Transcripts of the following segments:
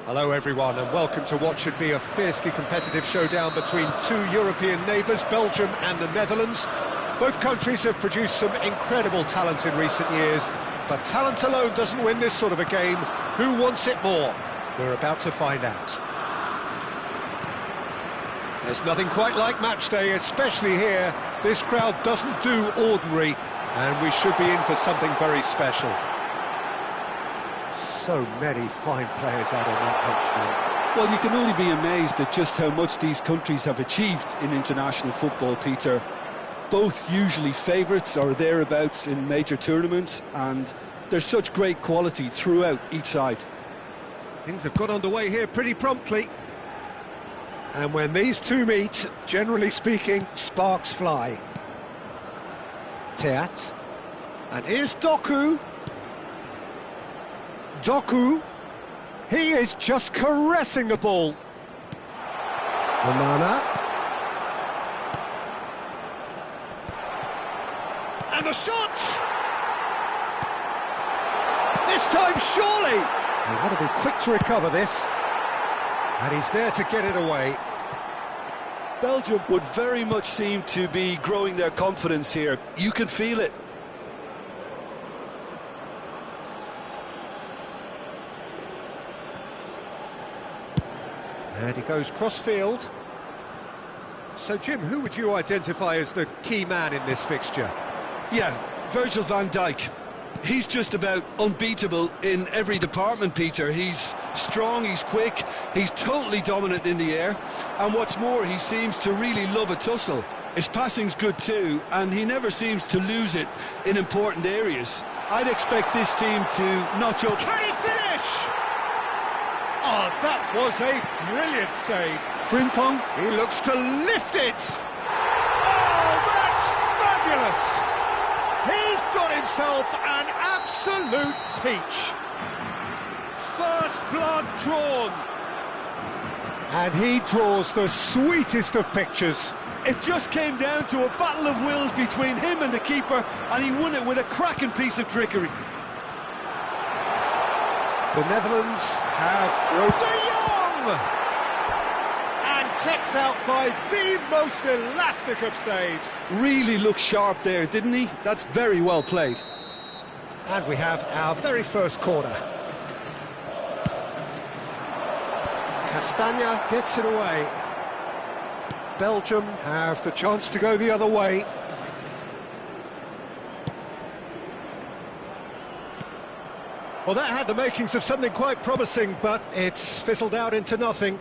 Hello everyone and welcome to what should be a fiercely competitive showdown between two European neighbours, Belgium and the Netherlands. Both countries have produced some incredible talent in recent years, but talent alone doesn't win this sort of a game. Who wants it more? We're about to find out. There's nothing quite like match day, especially here. This crowd doesn't do ordinary, and we should be in for something very special. So many fine players out on that pitch, Joe. Well, you can only be amazed at just how much these countries have achieved in international football, Peter. Both usually favourites or thereabouts in major tournaments, and there's such great quality throughout each side. Things have got underway here pretty promptly. And when these two meet, generally speaking, sparks fly. Teat. And here's Doku. Doku, he is just caressing the ball. Onana. And the shot! This time, surely! They want to be quick to recover this. And he's there to get it away. Belgium would very much seem to be growing their confidence here. You can feel it. And he goes cross-field. So, Jim, who would you identify as the key man in this fixture? Yeah, Virgil van Dijk. He's just about unbeatable in every department, Peter. He's strong, he's quick, he's totally dominant in the air. And what's more, he seems to really love a tussle. His passing's good too, and he never seems to lose it in important areas. I'd expect this team to notch up. Can he finish? Oh, that was a brilliant save. Frimpong. He looks to lift it. Oh, that's fabulous. He's got himself an absolute peach. First blood drawn. And he draws the sweetest of pictures. It just came down to a battle of wills between him and the keeper, and he won it with a cracking piece of trickery. The Netherlands have De Jong! And kept out by the most elastic of saves. Really looked sharp there, didn't he? That's very well played. And we have our very first corner. Castagna gets it away. Belgium have the chance to go the other way. Well, that had the makings of something quite promising, but it's fizzled out into nothing.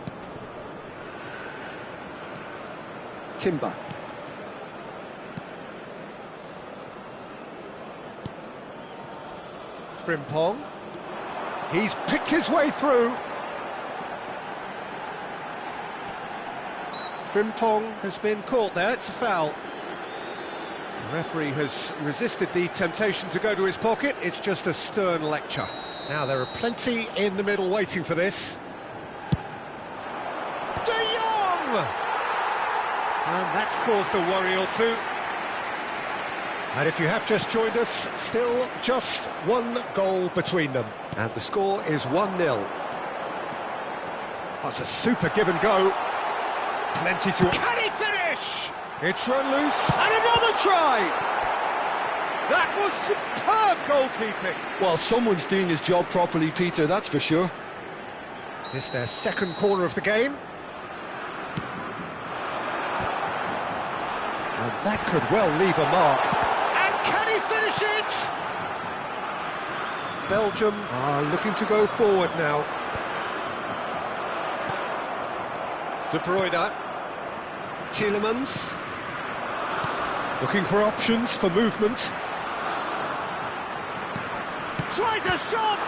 Timber. Frimpong. He's picked his way through. Frimpong has been caught there, it's a foul. The referee has resisted the temptation to go to his pocket. It's just a stern lecture. Now, there are plenty in the middle waiting for this. De Jong! And that's caused a worry or two. And if you have just joined us, still just one goal between them. And the score is 1-0. That's a super give and go. Plenty to... Can he finish? It's run loose, and another try! That was superb goalkeeping. Well, someone's doing his job properly, Peter, that's for sure. It's their second corner of the game. And that could well leave a mark. And can he finish it? Belgium are looking to go forward now. De Bruyne. Tielemans. Looking for options for movement. Tries a shot!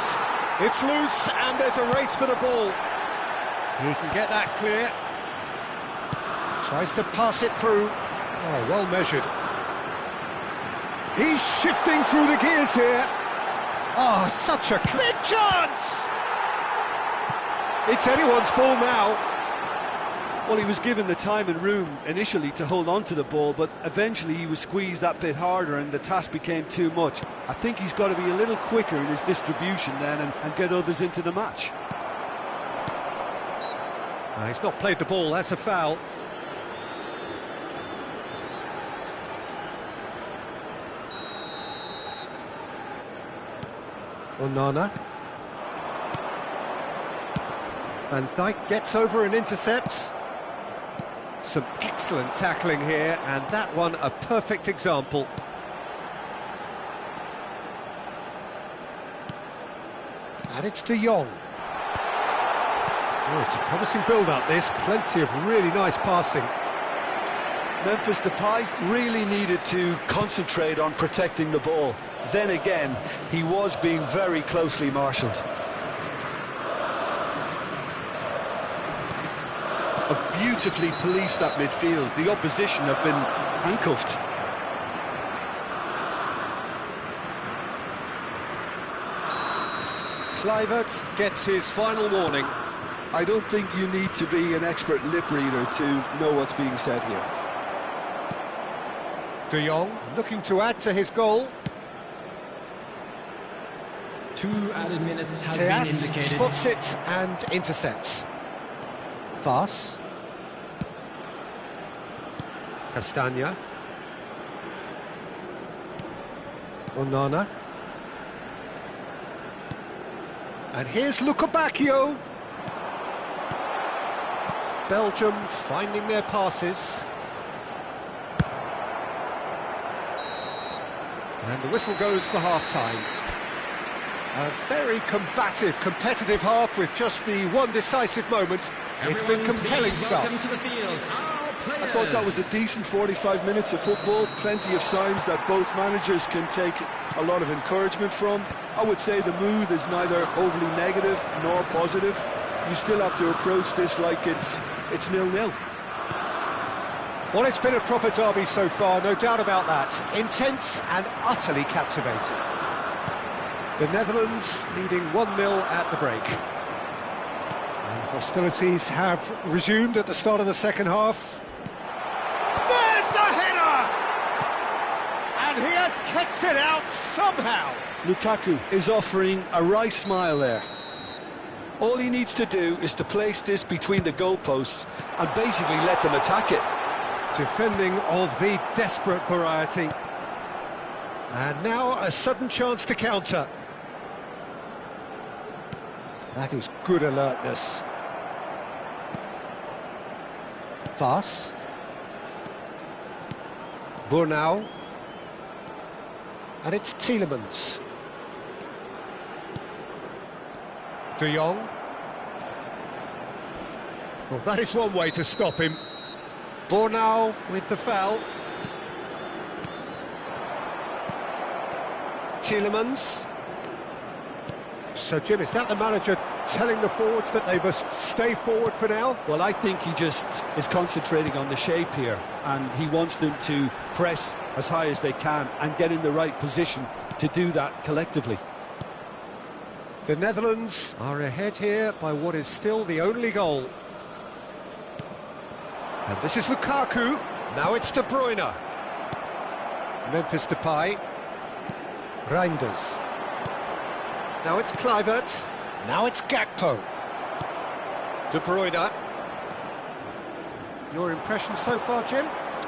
It's loose and there's a race for the ball. He can get that clear. Tries to pass it through. Oh, well measured. He's shifting through the gears here. Oh, such a big chance! It's anyone's ball now. Well, he was given the time and room initially to hold on to the ball, but eventually he was squeezed that bit harder and the task became too much. I think he's got to be a little quicker in his distribution then and get others into the match. He's not played the ball, that's a foul. Onana. Van Dijk gets over and intercepts. Some excellent tackling here, and that one a perfect example. And it's Tuong. Oh, it's a promising build-up, this. Plenty of really nice passing. Memphis Depay really needed to concentrate on protecting the ball. Then again, he was being very closely marshalled. Have beautifully policed that midfield. The opposition have been handcuffed. Kluivert gets his final warning. I don't think you need to be an expert lip reader to know what's being said here. Tuong looking to add to his goal. 2 added minutes has been indicated. Spots it and intercepts. Fas. Castagna. Onana. And here's Lukebakio. Belgium finding their passes. And the whistle goes for half-time. A very combative, competitive half with just the one decisive moment. It's been compelling stuff. I thought that was a decent 45 minutes of football. Plenty of signs that both managers can take a lot of encouragement from. I would say the mood is neither overly negative nor positive. You still have to approach this like it's 0-0. Well, it's been a proper derby so far, no doubt about that. Intense and utterly captivating. The Netherlands leading 1-0 at the break. And hostilities have resumed at the start of the second half. There's the header! And he has kicked it out somehow. Lukaku is offering a right smile there. All he needs to do is to place this between the goalposts and basically let them attack it. Defending of the desperate variety. And now a sudden chance to counter. That is good alertness. Fas. Burnau. And it's Tielemans. Tuong. Well, that is one way to stop him. Burnau with the foul. Tielemans. So, Jim, is that the manager telling the forwards that they must stay forward for now? Well, I think he just is concentrating on the shape here, and he wants them to press as high as they can and get in the right position to do that collectively. The Netherlands are ahead here by what is still the only goal. And this is Lukaku. Now it's De Bruyne. Memphis Depay. Reinders. Now it's Kluivert. Now it's Gakpo. De Bruyne. Your impression so far, Jim?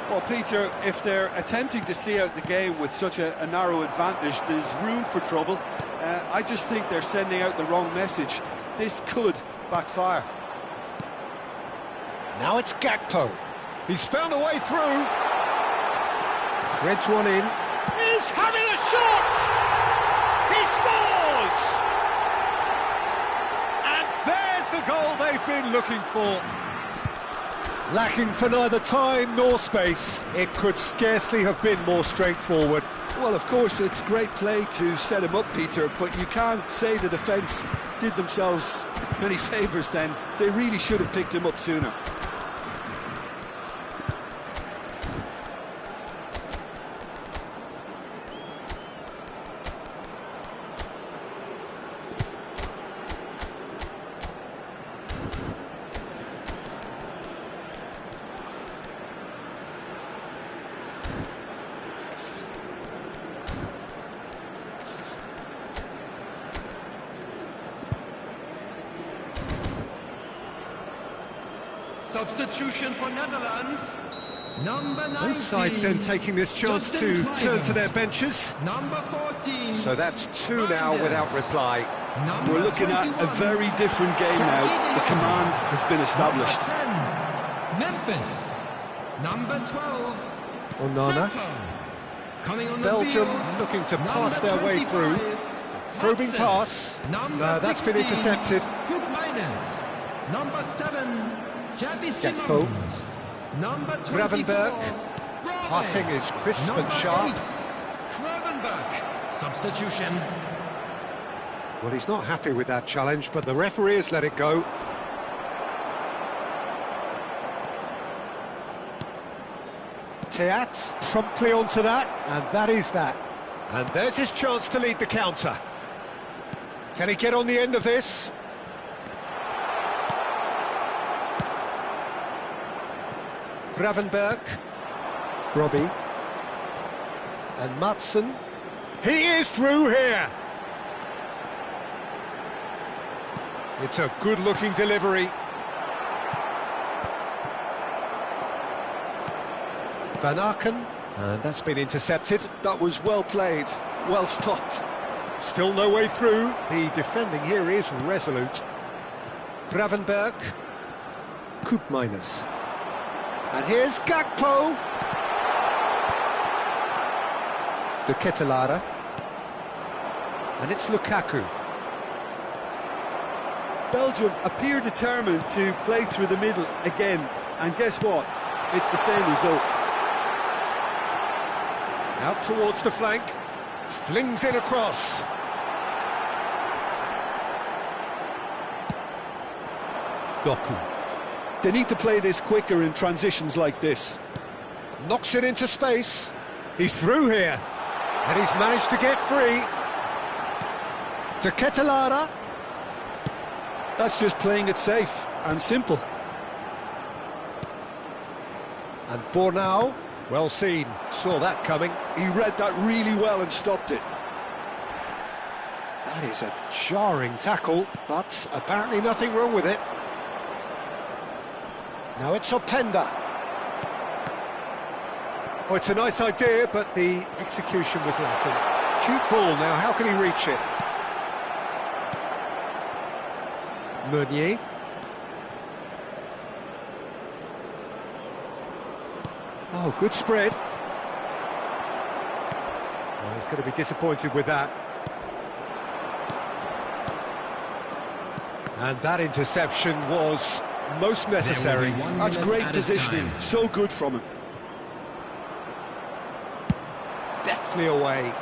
Well, Peter, if they're attempting to see out the game with such a narrow advantage, there's room for trouble. I just think they're sending out the wrong message. This could backfire. Now it's Gakpo. He's found a way through. Threads one in. He's having a shot! He scores! And there's the goal they've been looking for. Lacking for neither time nor space, it could scarcely have been more straightforward. Well, of course, it's great play to set him up, Peter, but you can't say the defence did themselves many favours then. They really should have picked him up sooner. Substitution for Netherlands. Number 19. Both sides then taking this chance to turn to their benches. Number 14. So that's two now without reply. Number We're looking at a 21. very different game now. The command has been established. Number 10. Memphis. Number 12. Onana. Coming on the Belgium field. looking to Number pass their way 25. through. Probing Hudson. pass. Number That's been 16. intercepted. Koopmeiners. Number 7. Javi Gakpo. Simons. Number 24. Gravenberch. Robert. Passing is crisp and Number sharp. 8. Gravenberch. Substitution. Well, he's not happy with that challenge, but the referee has let it go. Teat promptly onto that, and that is that. And there's his chance to lead the counter. Can he get on the end of this? Gravenberch. Robbie. And Madsen. He is through here! It's a good-looking delivery. Van Aken, and that's been intercepted. That was well played, well stopped. Still no way through. The defending here is resolute. Gravenberch. Koopmeiners. And here's Gakpo. De Ketelaere. And it's Lukaku. Belgium appear determined to play through the middle again, and guess what? It's the same result. Out towards the flank. Flings in across. Doku. They need to play this quicker in transitions like this. Knocks it into space. He's through here. And he's managed to get free. De Ketelaere. That's just playing it safe and simple. And Bornau. Well seen. Saw that coming. He read that really well and stopped it. That is a jarring tackle, but apparently nothing wrong with it. Now it's Openda. Oh, it's a nice idea, but the execution was lacking. Cute ball now, how can he reach it? Meunier. Oh, good spread. Well, he's going to be disappointed with that. And that interception was most necessary. There will be 1 That's minute great at a positioning, time. so good from him. Deftly away.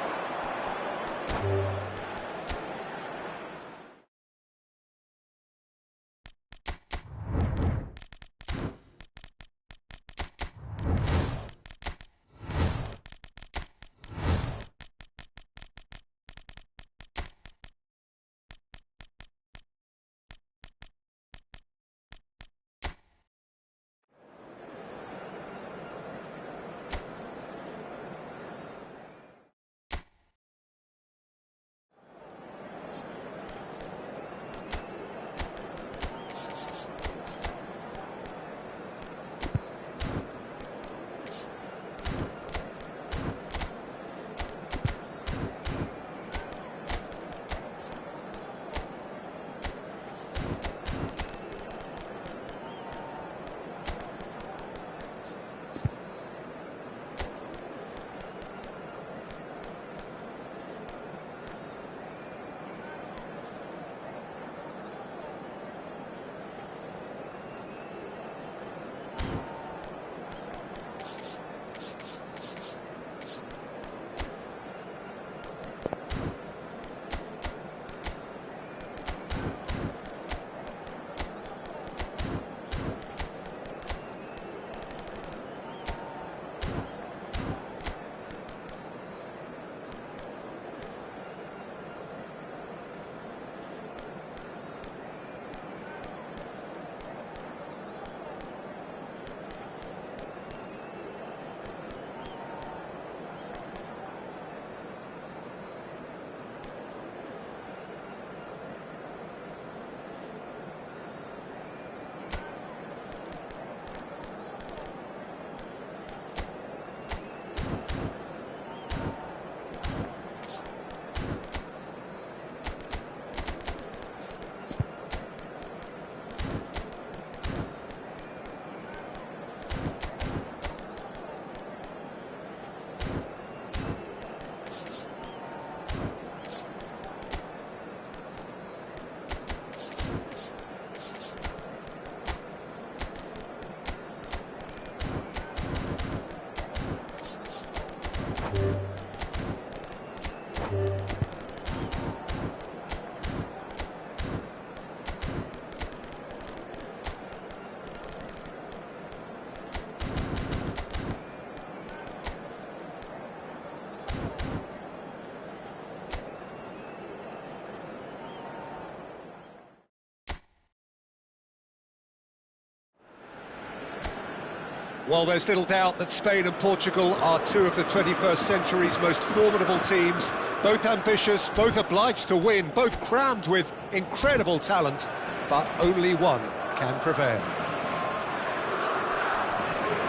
Well, there's little doubt that Spain and Portugal are two of the 21st century's most formidable teams. Both ambitious, both obliged to win, both crammed with incredible talent, but only one can prevail.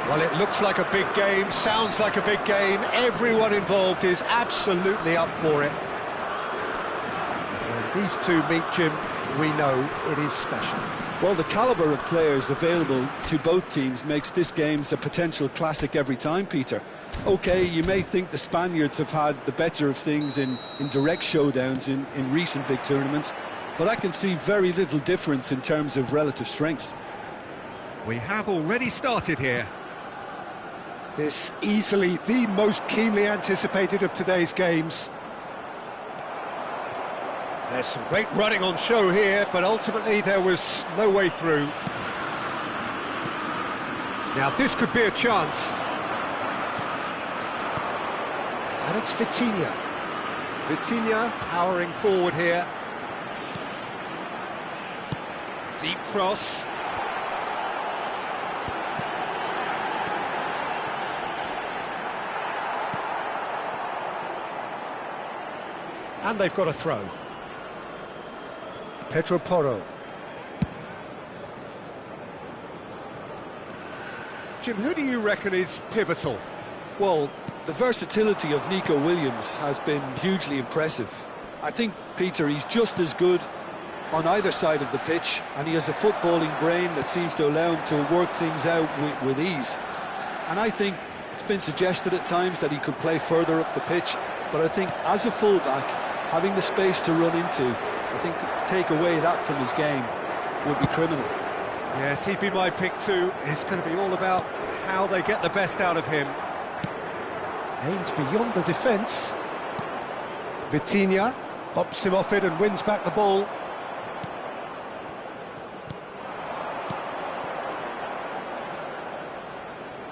Well, it looks like a big game, sounds like a big game. Everyone involved is absolutely up for it. When these two meet, Jim, we know it is special. Well, the calibre of players available to both teams makes this game a potential classic every time, Peter. OK, you may think the Spaniards have had the better of things in direct showdowns in recent big tournaments, but I can see very little difference in terms of relative strengths. We have already started here. This easily the most keenly anticipated of today's games. There's some great running on show here, but ultimately there was no way through. Now this could be a chance. And it's Vitinha. Vitinha powering forward here. Deep cross. And they've got a throw. Pedro Porro. Jim, who do you reckon is pivotal? Well, the versatility of Nico Williams has been hugely impressive. I think, Peter, he's just as good on either side of the pitch, and he has a footballing brain that seems to allow him to work things out with ease. And I think it's been suggested at times that he could play further up the pitch, but I think as a fullback, having the space to run into, I think to take away that from his game would be criminal. Yes, he'd be my pick too. It's going to be all about how they get the best out of him. Aimed beyond the defence. Vitinha bops him off it and wins back the ball.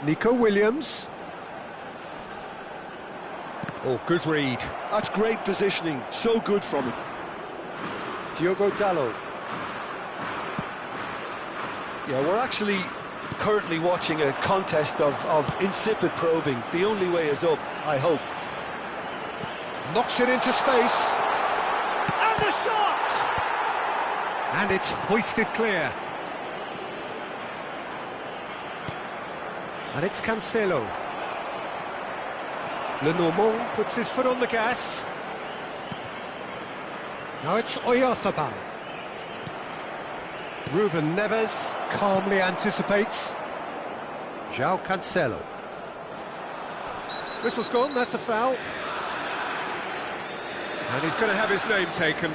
Nico Williams. Oh, good read. That's great positioning, so good from him. Diogo Dalot. Yeah, we're actually currently watching a contest of insipid probing. The only way is up, I hope. Knocks it into space. And the shot! And it's hoisted clear. And it's Cancelo. Lenormand puts his foot on the gas. Now it's Oyarzabal. Ruben Neves calmly anticipates. João Cancelo. Whistle's gone, that's a foul. And he's going to have his name taken.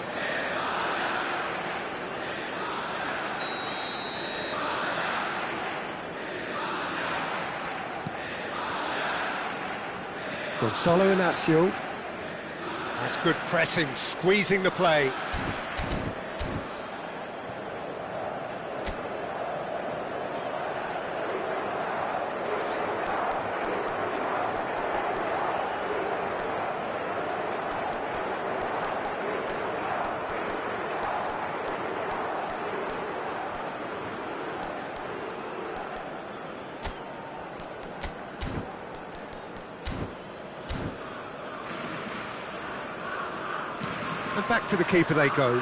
Gonzalo Inacio. That's good pressing, squeezing the play. And back to the keeper they go.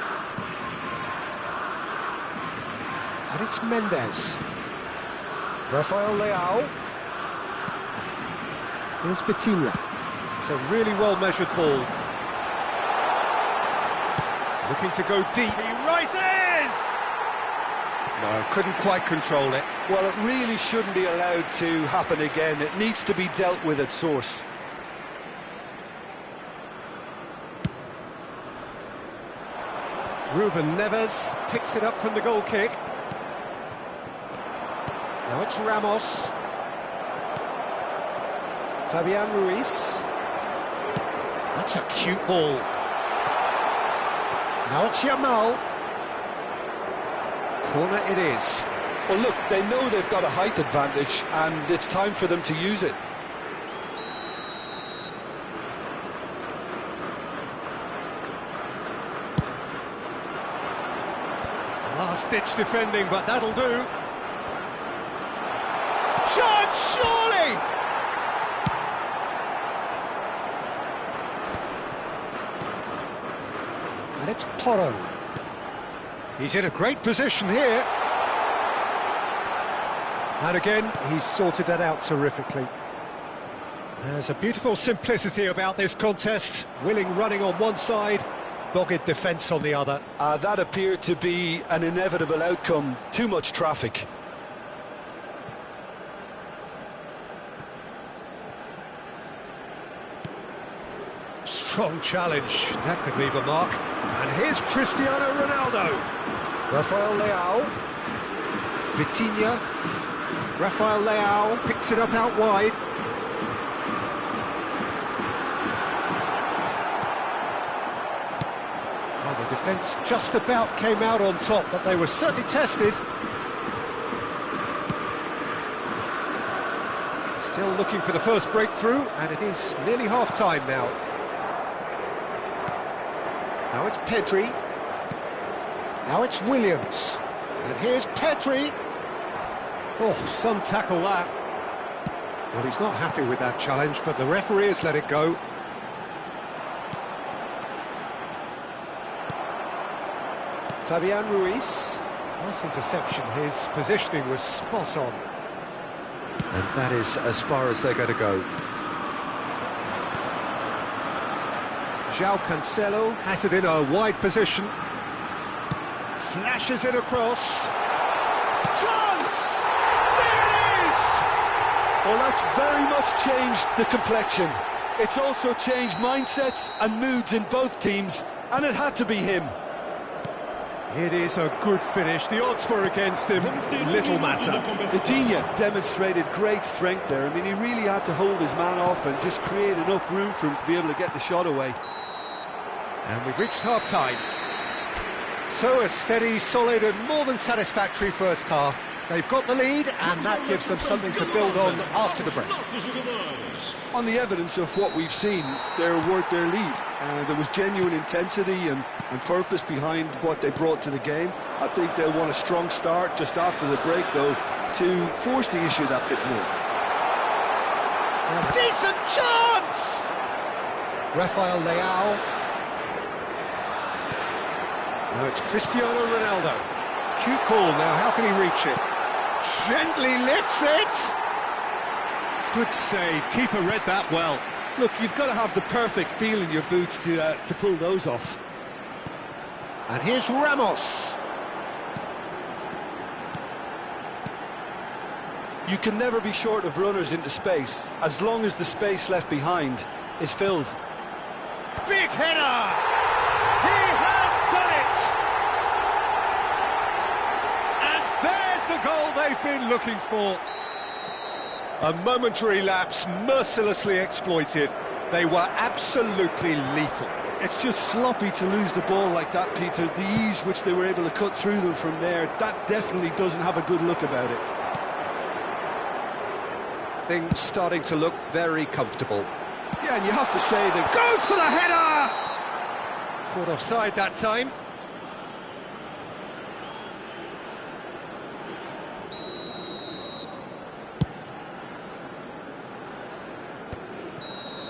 And it's Mendes. Rafael Leao. Here's Vitinha. It's a really well-measured ball. Looking to go deep. He rises! No, couldn't quite control it. Well, it really shouldn't be allowed to happen again. It needs to be dealt with at source. Ruben Neves picks it up from the goal kick. Now it's Ramos. Fabian Ruiz. That's a cute ball. Now it's Yamal. Corner it is. Well, look, they know they've got a height advantage, and it's time for them to use it. Last-ditch defending, but that'll do. Shot! And surely! And it's Porro. He's in a great position here. And again, he's sorted that out terrifically. There's a beautiful simplicity about this contest. Willing running on one side, dogged defence on the other. That appeared to be an inevitable outcome. Too much traffic. Strong challenge. That could leave a mark. And here's Cristiano Ronaldo. Rafael Leao. Vitinha. Rafael Leao picks it up out wide. Well, the defence just about came out on top, but they were certainly tested. Still looking for the first breakthrough, and it is nearly half-time now. Now it's Pedri. Now it's Williams. And here's Pedri. Oh, some tackle that. Well, he's not happy with that challenge, but the referee has let it go. Fabian Ruiz. Nice interception. His positioning was spot on. And that is as far as they're going to go. João Cancelo has it in a wide position. Flashes it across. Chance! There it is! Well, that's very much changed the complexion. It's also changed mindsets and moods in both teams, and it had to be him. It is a good finish. The odds were against him. Little matter. Vitinha demonstrated great strength there. I mean, he really had to hold his man off and just create enough room for him to be able to get the shot away. And we've reached half-time. So a steady, solid and more than satisfactory first half. They've got the lead, and that gives them something to build on after the break. On the evidence of what we've seen, they're worth their lead. There was genuine intensity and purpose behind what they brought to the game. I think they'll want a strong start just after the break, though, to force the issue that bit more. A decent chance! Rafael Leao. Now it's Cristiano Ronaldo. Cute ball now, how can he reach it? Gently lifts it! Good save, keeper read that well. Look, you've got to have the perfect feel in your boots to pull those off. And here's Ramos. You can never be short of runners into space, as long as the space left behind is filled. Big header! He has done it! And there's the goal they've been looking for. A momentary lapse, mercilessly exploited. They were absolutely lethal. It's just sloppy to lose the ball like that, Peter. The ease which they were able to cut through them from there, that definitely doesn't have a good look about it. Things starting to look very comfortable. Yeah, and you have to say that... Goes for the header! Caught offside that time.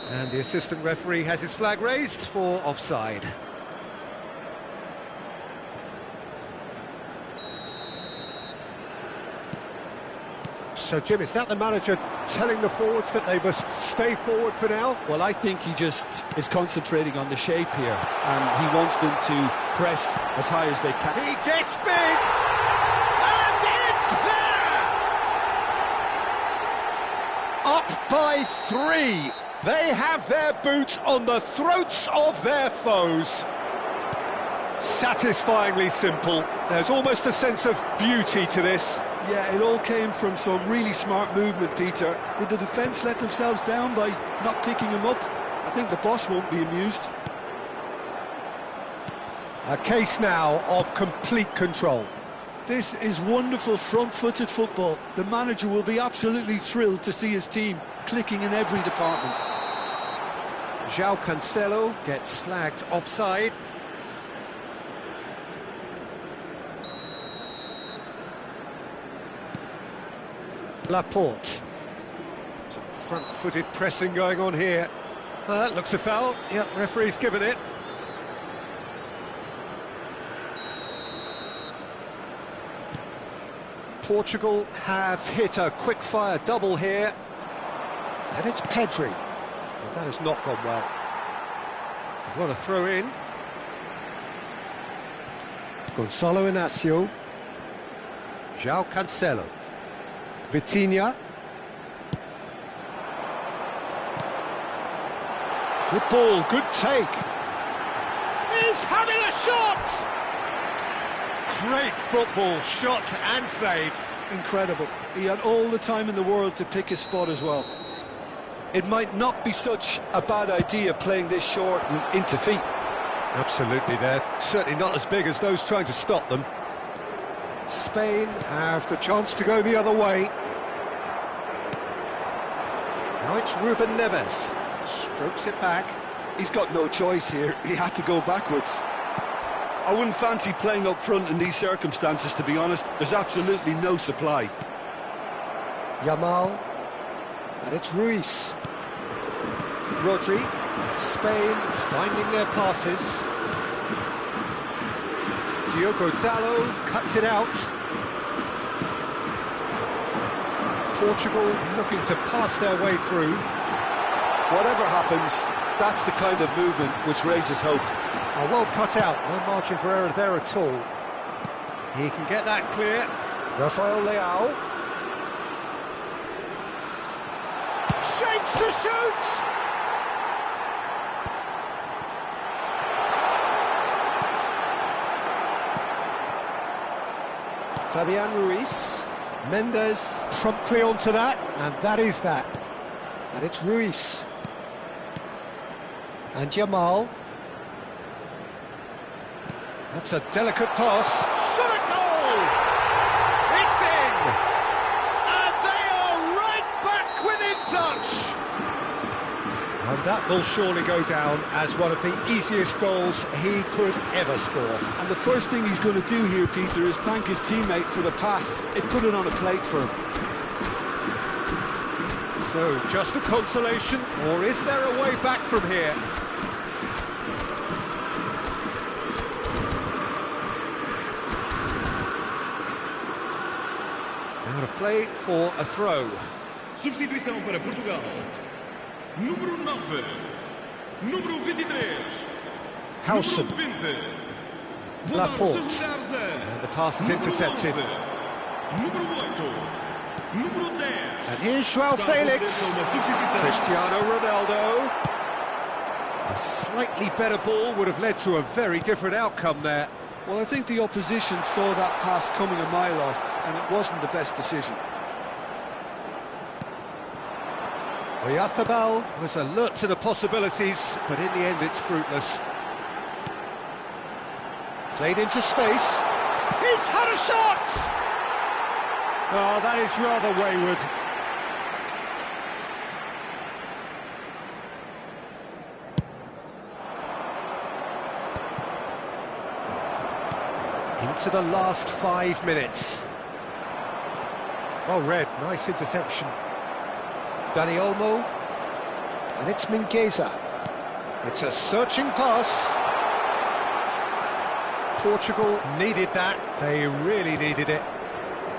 And the assistant referee has his flag raised for offside. So, Jim, is that the manager telling the forwards that they must stay forward for now? Well, I think he just is concentrating on the shape here, and he wants them to press as high as they can. He gets big, and it's there! Up by 3. They have their boot on the throats of their foes. Satisfyingly simple. There's almost a sense of beauty to this. Yeah, it all came from some really smart movement, Peter. Did the defence let themselves down by not picking him up? I think the boss won't be amused. A case now of complete control. This is wonderful front-footed football. The manager will be absolutely thrilled to see his team clicking in every department. João Cancelo gets flagged offside. Laporte. Some front-footed pressing going on here. That looks a foul. Yep, referee's given it. Portugal have hit a quick-fire double here. And it's Pedri. Well, that has not gone well. They've got a throw in. Gonzalo Inacio. João Cancelo. Vitinha. Good ball, good take. He's having a shot! Great football, shot and save. Incredible. He had all the time in the world to pick his spot as well. It might not be such a bad idea playing this short and into feet. Absolutely, they're certainly not as big as those trying to stop them. Spain have the chance to go the other way. Now it's Ruben Neves. Strokes it back. He's got no choice here. He had to go backwards. I wouldn't fancy playing up front in these circumstances, to be honest. There's absolutely no supply. Yamal. And it's Ruiz. Rodri. Spain finding their passes. Diogo Dalot cuts it out. Portugal looking to pass their way through. Whatever happens, that's the kind of movement which raises hope. Oh, well cut out, no margin for error there at all. He can get that clear. Rafael Leao. Shapes to shoot! Fabian Ruiz. Mendes promptly onto that, and that is that. And it's Ruiz. And Yamal. That's a delicate pass. Shot a goal! It's in! And they are right back within touch! And that will surely go down as one of the easiest goals he could ever score. And the first thing he's going to do here, Peter, is thank his teammate for the pass. It put it on a plate for him. So, just a consolation, or is there a way back from here? Out of play for a throw. Substituição para Portugal. Número 9. Número 23. Howson. Número 20. Laporte. And the pass is intercepted. Número 8. Número 10. And here's João Felix. Cristiano Ronaldo. A slightly better ball would have led to a very different outcome there. Well, I think the opposition saw that pass coming a mile off, and it wasn't the best decision. Oyarzabal was alert to the possibilities, but in the end it's fruitless. Played into space. He's had a shot! Oh, that is rather wayward. Into the last 5 minutes. Well read, nice interception. Dani Olmo, and it's Mingueza. It's a searching pass. Portugal needed that, they really needed it.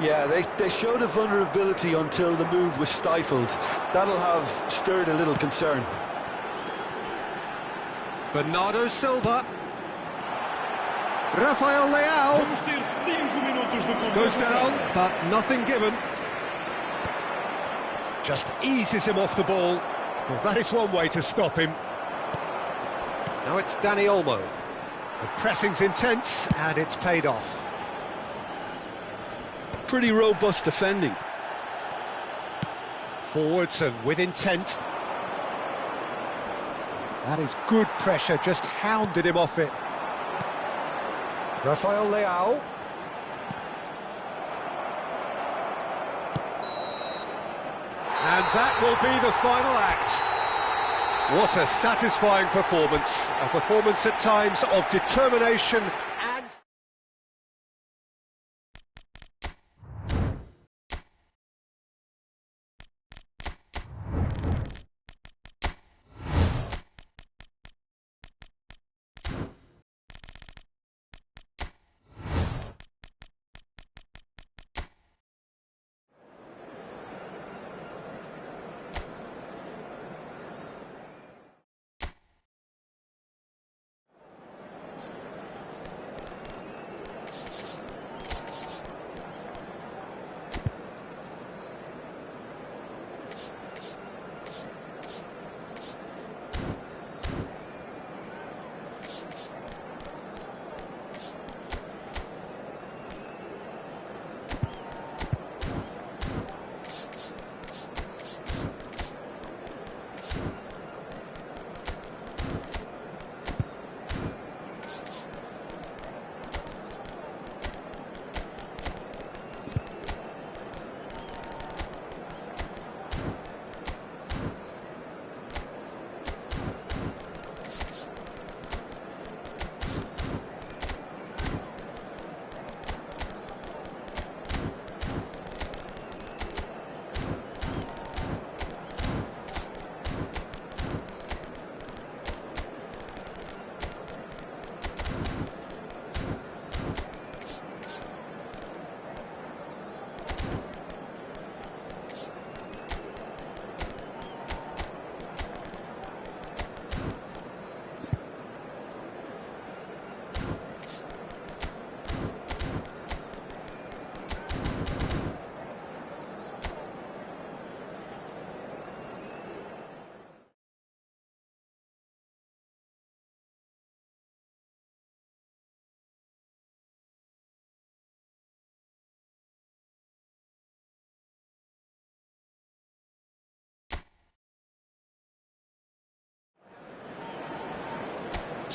Yeah, they showed a vulnerability until the move was stifled. That'll have stirred a little concern. Bernardo Silva. Rafael Leao. Goes down, but nothing given. Just eases him off the ball. Well, that is one way to stop him. Now it's Dani Olmo. The pressing's intense, and it's paid off. Pretty robust defending. Forwards and with intent. That is good pressure, just hounded him off it. Rafael Leao. And that will be the final act. What a satisfying performance. A performance at times of determination and...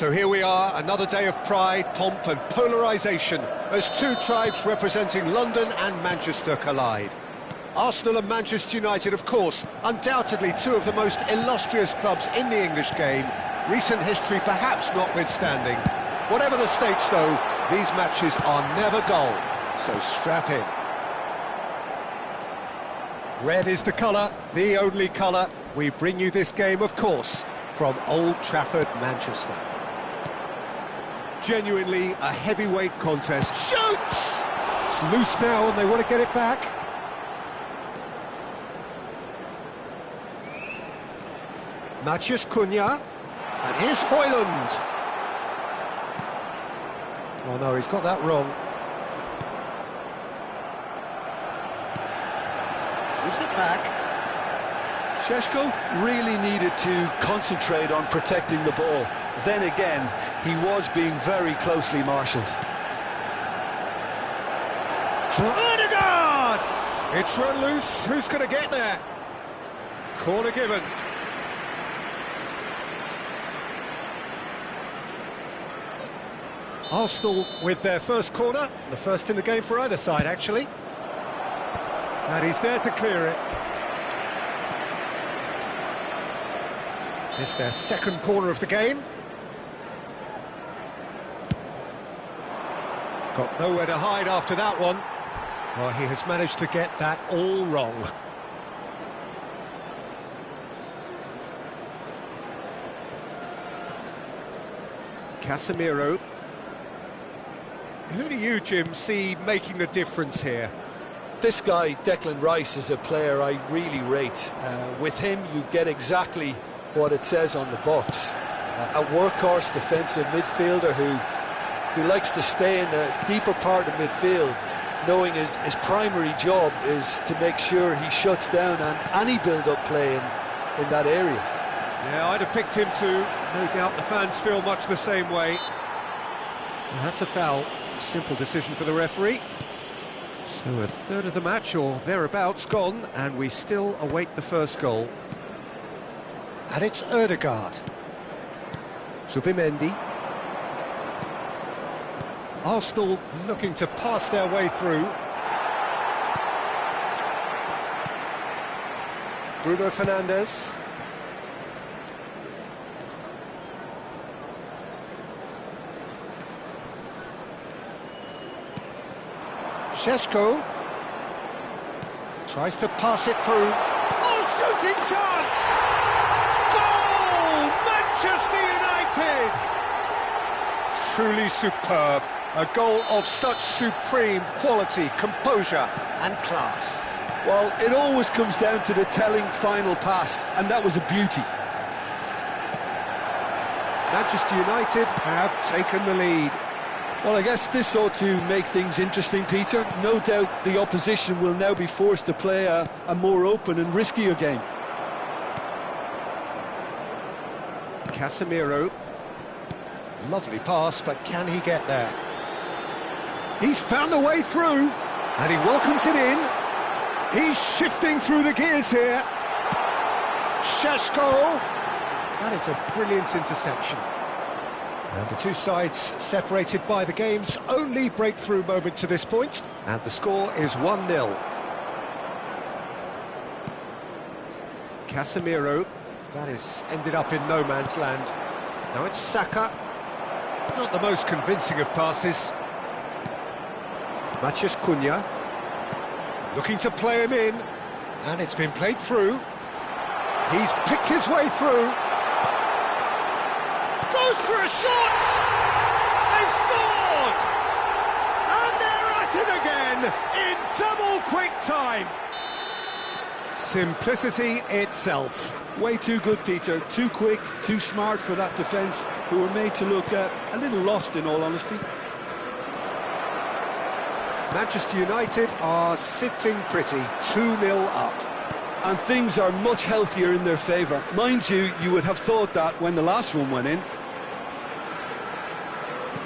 So here we are, another day of pride, pomp and polarisation as two tribes representing London and Manchester collide. Arsenal and Manchester United, of course, undoubtedly two of the most illustrious clubs in the English game, recent history perhaps notwithstanding. Whatever the stakes though, these matches are never dull, so strap in. Red is the colour, the only colour. We bring you this game, of course, from Old Trafford, Manchester. Genuinely a heavyweight contest. Shoots! It's loose now and they want to get it back. Matheus Cunha, and here's Højlund. Oh no, he's got that wrong. Gives it back. Šeško really needed to concentrate on protecting the ball. Then again, he was being very closely marshalled. Ødegaard! It's run loose. Who's going to get there? Corner given. Arsenal with their first corner, the first in the game for either side, actually. And he's there to clear it. It's their second corner of the game. Got nowhere to hide after that one. Well, he has managed to get that all wrong. Casemiro. Who do you, Jim, see making the difference here? This guy, Declan Rice, is a player I really rate. With him, you get exactly what it says on the box. A workhorse defensive midfielder who likes to stay in the deeper part of midfield, knowing his primary job is to make sure he shuts down any build-up play in that area. Yeah, I'd have picked him too. No doubt the fans feel much the same way. Well, that's a foul. Simple decision for the referee. So a third of the match, or thereabouts, gone, and we still await the first goal. And it's Ødegaard. Zubimendi. Arsenal looking to pass their way through. Bruno Fernandes. Šeško tries to pass it through. Oh, shooting chance! Goal! Manchester United! Truly superb. A goal of such supreme quality, composure and class. Well, it always comes down to the telling final pass, and that was a beauty. Manchester United have taken the lead. Well, I guess this ought to make things interesting, Peter. No doubt the opposition will now be forced to play a more open and riskier game. Casemiro. Lovely pass, but can he get there? He's found a way through, and he welcomes it in. He's shifting through the gears here. Šeško. That is a brilliant interception. And the two sides separated by the game's only breakthrough moment to this point, and the score is 1-0. Casemiro, that is ended up in no man's land. Now it's Saka, not the most convincing of passes. Matheus Cunha, looking to play him in, and it's been played through. He's picked his way through. Goes for a shot! They've scored! And they're at it again in double quick time. Simplicity itself. Way too good, Peter. Too quick, too smart for that defence, who were made to look a little lost, in all honesty. Manchester United are sitting pretty, 2-0 up. And things are much healthier in their favour. Mind you, you would have thought that when the last one went in.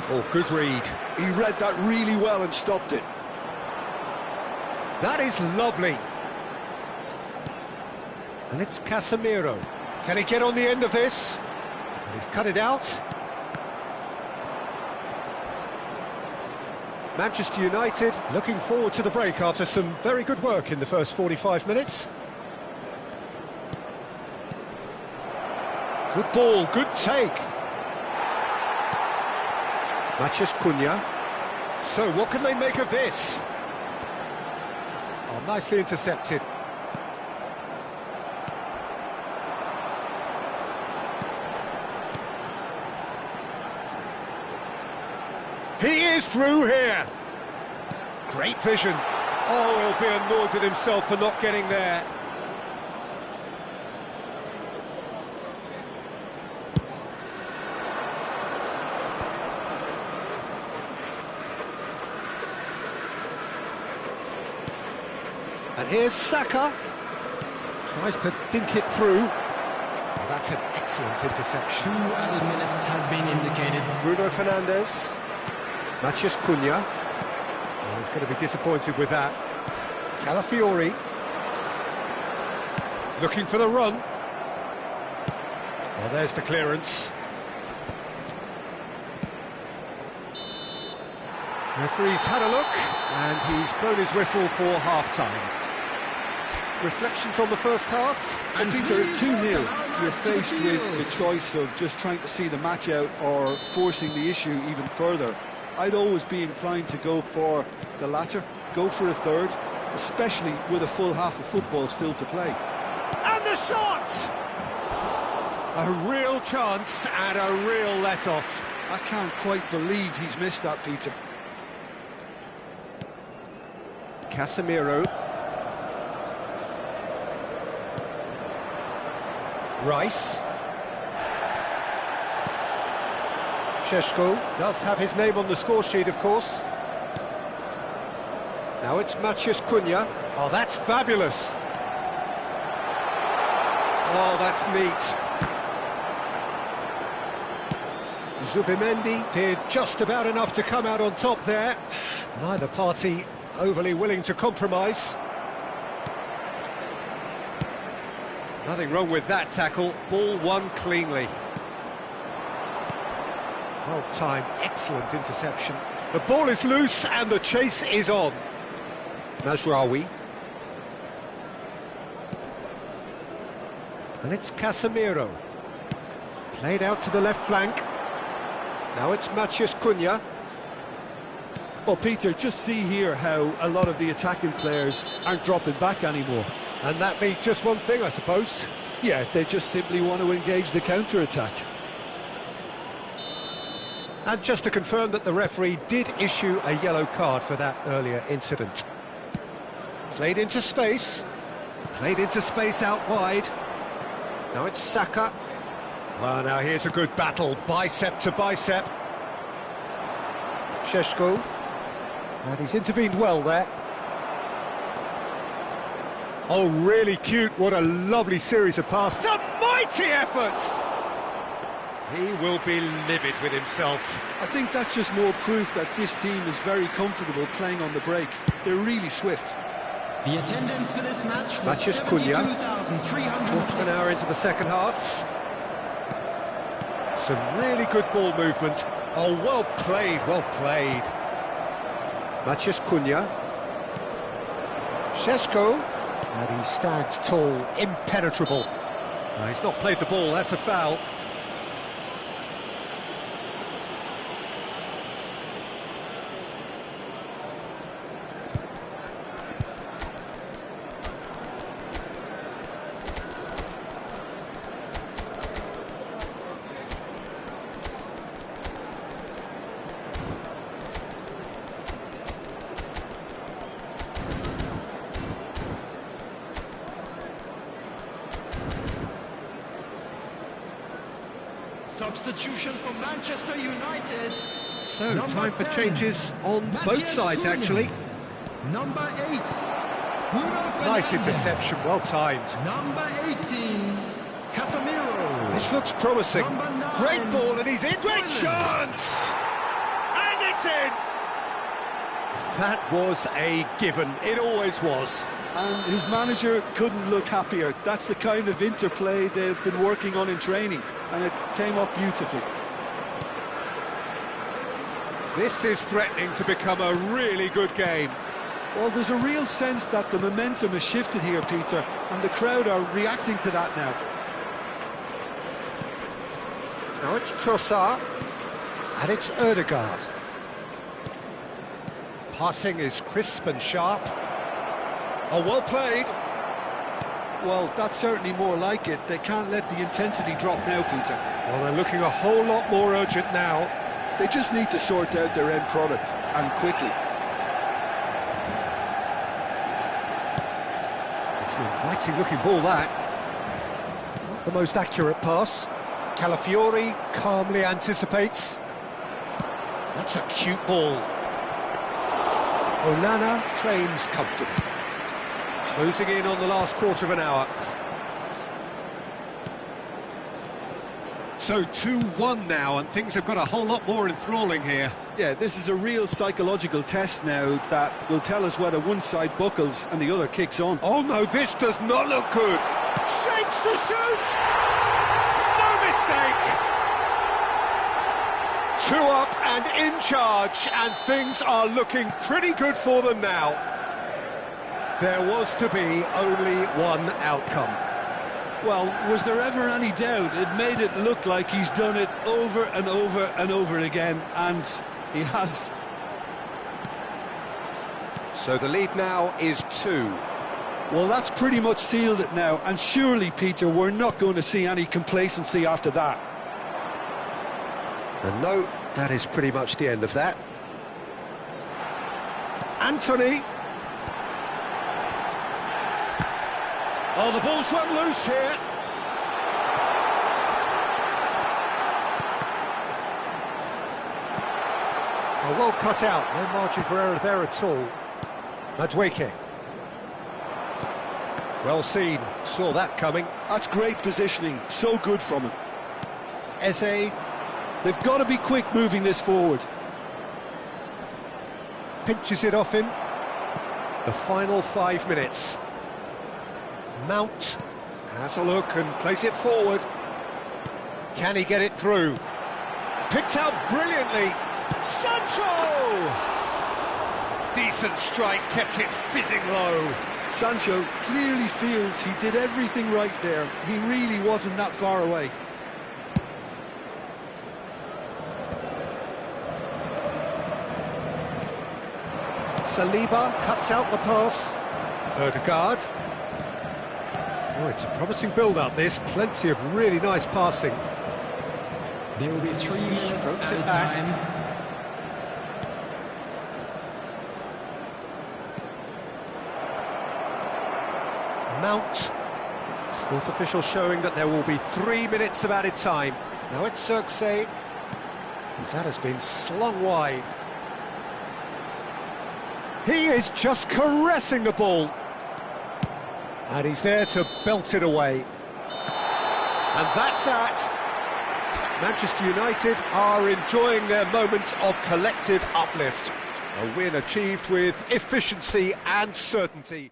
Oh, good read. He read that really well and stopped it. That is lovely. And it's Casemiro. Can he get on the end of this? He's cut it out. Manchester United looking forward to the break after some very good work in the first 45 minutes. Good ball, good take. Matheus Cunha. So what can they make of this? Oh, nicely intercepted. He is through here. Great vision. Oh, he'll be annoyed with himself for not getting there. And here's Saka. Tries to dink it through. Oh, that's an excellent interception. 2 added minutes has been indicated. Bruno Fernandes. Matheus Cunha. Oh, he's going to be disappointed with that. Calafiori. Looking for the run. Well, there's the clearance. Referee's had a look, and he's blown his whistle for half-time. Reflections on the first half? And Peter, at 2-0, you're faced with the choice of just trying to see the match out or forcing the issue even further. I'd always be inclined to go for the latter, go for a third, especially with a full half of football still to play. And the shot! A real chance and a real let-off. I can't quite believe he's missed that, Peter. Casemiro. Rice. Šeško does have his name on the score sheet, of course. Now it's Matheus Cunha. Oh, that's fabulous. Oh, that's neat. Zubimendi did just about enough to come out on top there. Neither party overly willing to compromise. Nothing wrong with that tackle. Ball won cleanly. Well timed, excellent interception. The ball is loose and the chase is on. Mazraoui. And it's Casemiro. Played out to the left flank. Now it's Matheus Cunha. Well, Peter, just see here how a lot of the attacking players aren't dropping back anymore. And that means just one thing, I suppose. Yeah, they just simply want to engage the counter-attack. And just to confirm that the referee did issue a yellow card for that earlier incident. Played into space. Played into space out wide. Now it's Saka. Well, now here's a good battle, bicep to bicep. Šeško. And he's intervened well there. Oh, really cute. What a lovely series of passes. A mighty effort! He will be livid with himself. I think that's just more proof that this team is very comfortable playing on the break. They're really swift. The attendance for this match was Matheus Cunha. 72,300. Quarter of an hour into the second half. Some really good ball movement. Oh, well played, well played. Matheus Cunha. Šeško. And he stands tall, impenetrable. No, he's not played the ball, that's a foul. Substitution for Manchester United. So, Number time for 10, changes on both Matheus sides, Cunha. actually. Number 8, Bruno Nice Fernandes. interception, well timed. Number 18, Casemiro. This looks promising. Number 9, Great ball, and he's in. Great Brilliant. chance! And it's in! That was a given. It always was. And his manager couldn't look happier. That's the kind of interplay they've been working on in training, and it came off beautifully. This is threatening to become a really good game. Well, there's a real sense that the momentum has shifted here, Peter, and the crowd are reacting to that now. Now it's Trossard, and it's Ødegaard. Passing is crisp and sharp. Oh, well played. Well, that's certainly more like it. They can't let the intensity drop now, Peter. Well, they're looking a whole lot more urgent now. They just need to sort out their end product, and quickly. It's an inviting-looking ball, that. Not the most accurate pass. Calafiori calmly anticipates. That's a cute ball. Onana claims comfortably. Closing in on the last quarter of an hour. So 2-1 now, and things have got a whole lot more enthralling here. Yeah, this is a real psychological test now that will tell us whether one side buckles and the other kicks on. Oh no, this does not look good. Shapes to shoot! No mistake! 2 up and in charge, and things are looking pretty good for them now. There was to be only one outcome. Well, was there ever any doubt? It made it look like he's done it over and over and over again, and he has. So the lead now is 2. Well, that's pretty much sealed it now, and surely, Peter, we're not going to see any complacency after that. And no, that is pretty much the end of that. Anthony. Oh, the ball's run loose here. Oh, well cut out. No margin for error there at all. Madueke. Well seen. Saw that coming. That's great positioning. So good from him. Eze. They've got to be quick moving this forward. Pinches it off him. The final 5 minutes. Mount has a look and plays it forward. Can he get it through? Picked out brilliantly. Sancho! Decent strike, kept it fizzing low. Sancho clearly feels he did everything right there. He really wasn't that far away. Saliba cuts out the pass. Ødegaard. Oh, it's a promising build-up, this. Plenty of really nice passing. There will be 3 minutes Strokes it added back. time. Mount. Fourth official showing that there will be 3 minutes of added time. Now it's Xerxes. And that has been slung wide. He is just caressing the ball. And he's there to belt it away. And that's that. Manchester United are enjoying their moments of collective uplift. A win achieved with efficiency and certainty.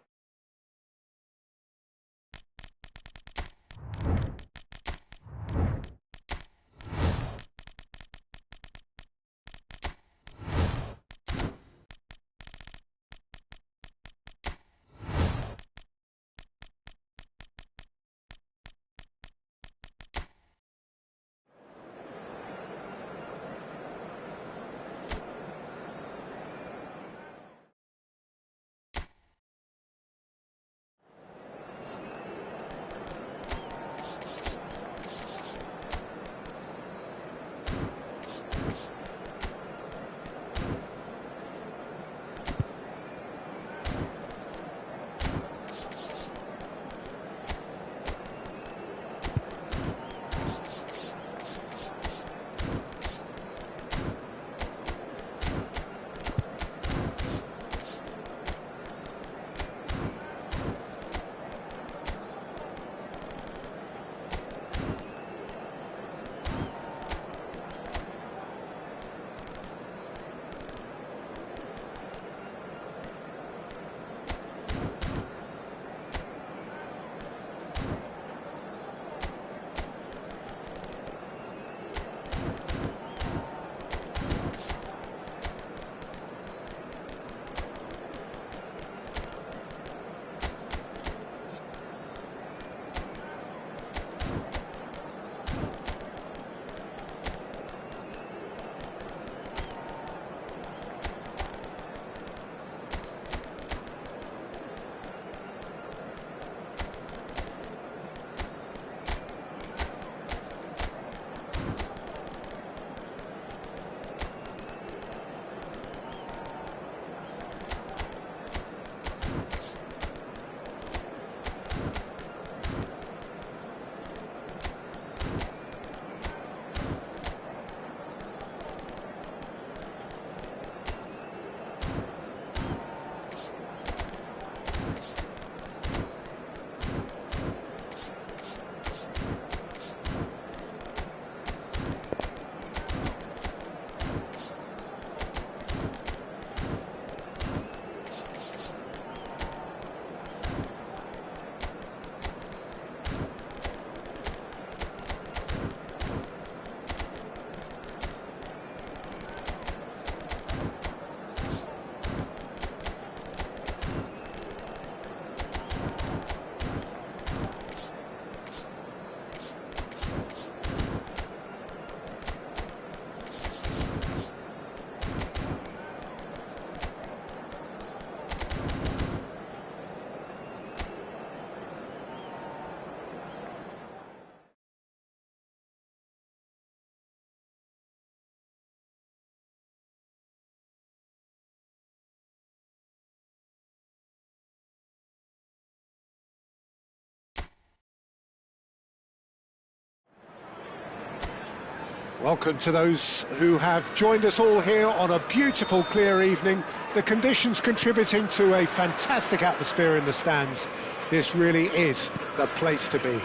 Welcome to those who have joined us all here on a beautiful, clear evening. The conditions contributing to a fantastic atmosphere in the stands. This really is the place to be.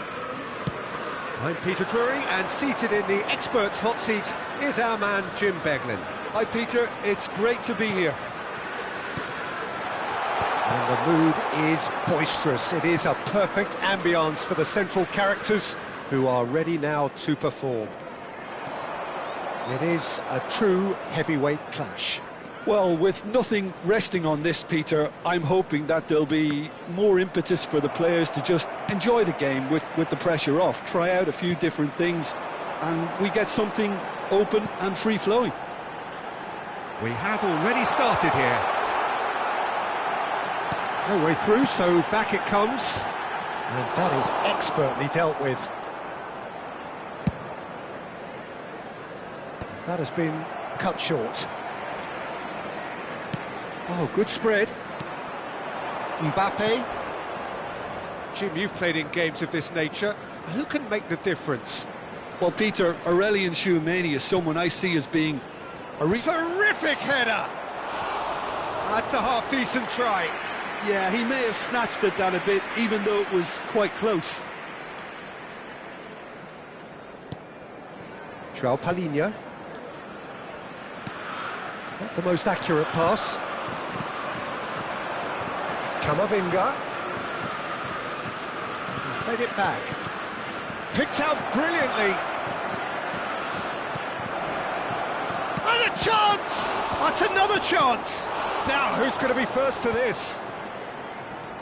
I'm Peter Drury, and seated in the experts' hot seat is our man Jim Beglin. Hi Peter, it's great to be here. And the mood is boisterous. It is a perfect ambience for the central characters who are ready now to perform. It is a true heavyweight clash. Well, with nothing resting on this, Peter, I'm hoping that there'll be more impetus for the players to just enjoy the game with the pressure off, try out a few different things, and we get something open and free-flowing. We have already started here. No way through, so back it comes. And that is expertly dealt with. That has been cut short. Oh, good spread. Mbappe. Jim, you've played in games of this nature. Who can make the difference? Well, Peter, Aurelian Tchouameni is someone I see as being a terrific header! That's a half-decent try. Yeah, he may have snatched at that a bit, even though it was quite close. João Palhinha. Not the most accurate pass. Camavinga. He's played it back. Picked out brilliantly. And a chance! That's another chance! Now, who's going to be first to this?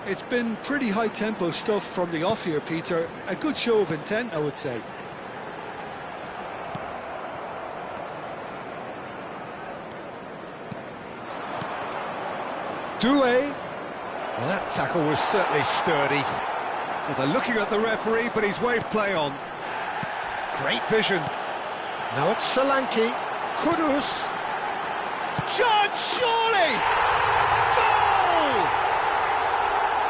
It's been pretty high-tempo stuff from the off here, Peter. A good show of intent, I would say. Tuong. Well, that tackle was certainly sturdy. Well, they're looking at the referee, but he's waved play on. Great vision. Now it's Solanke. Kudus. Chance, surely! Goal!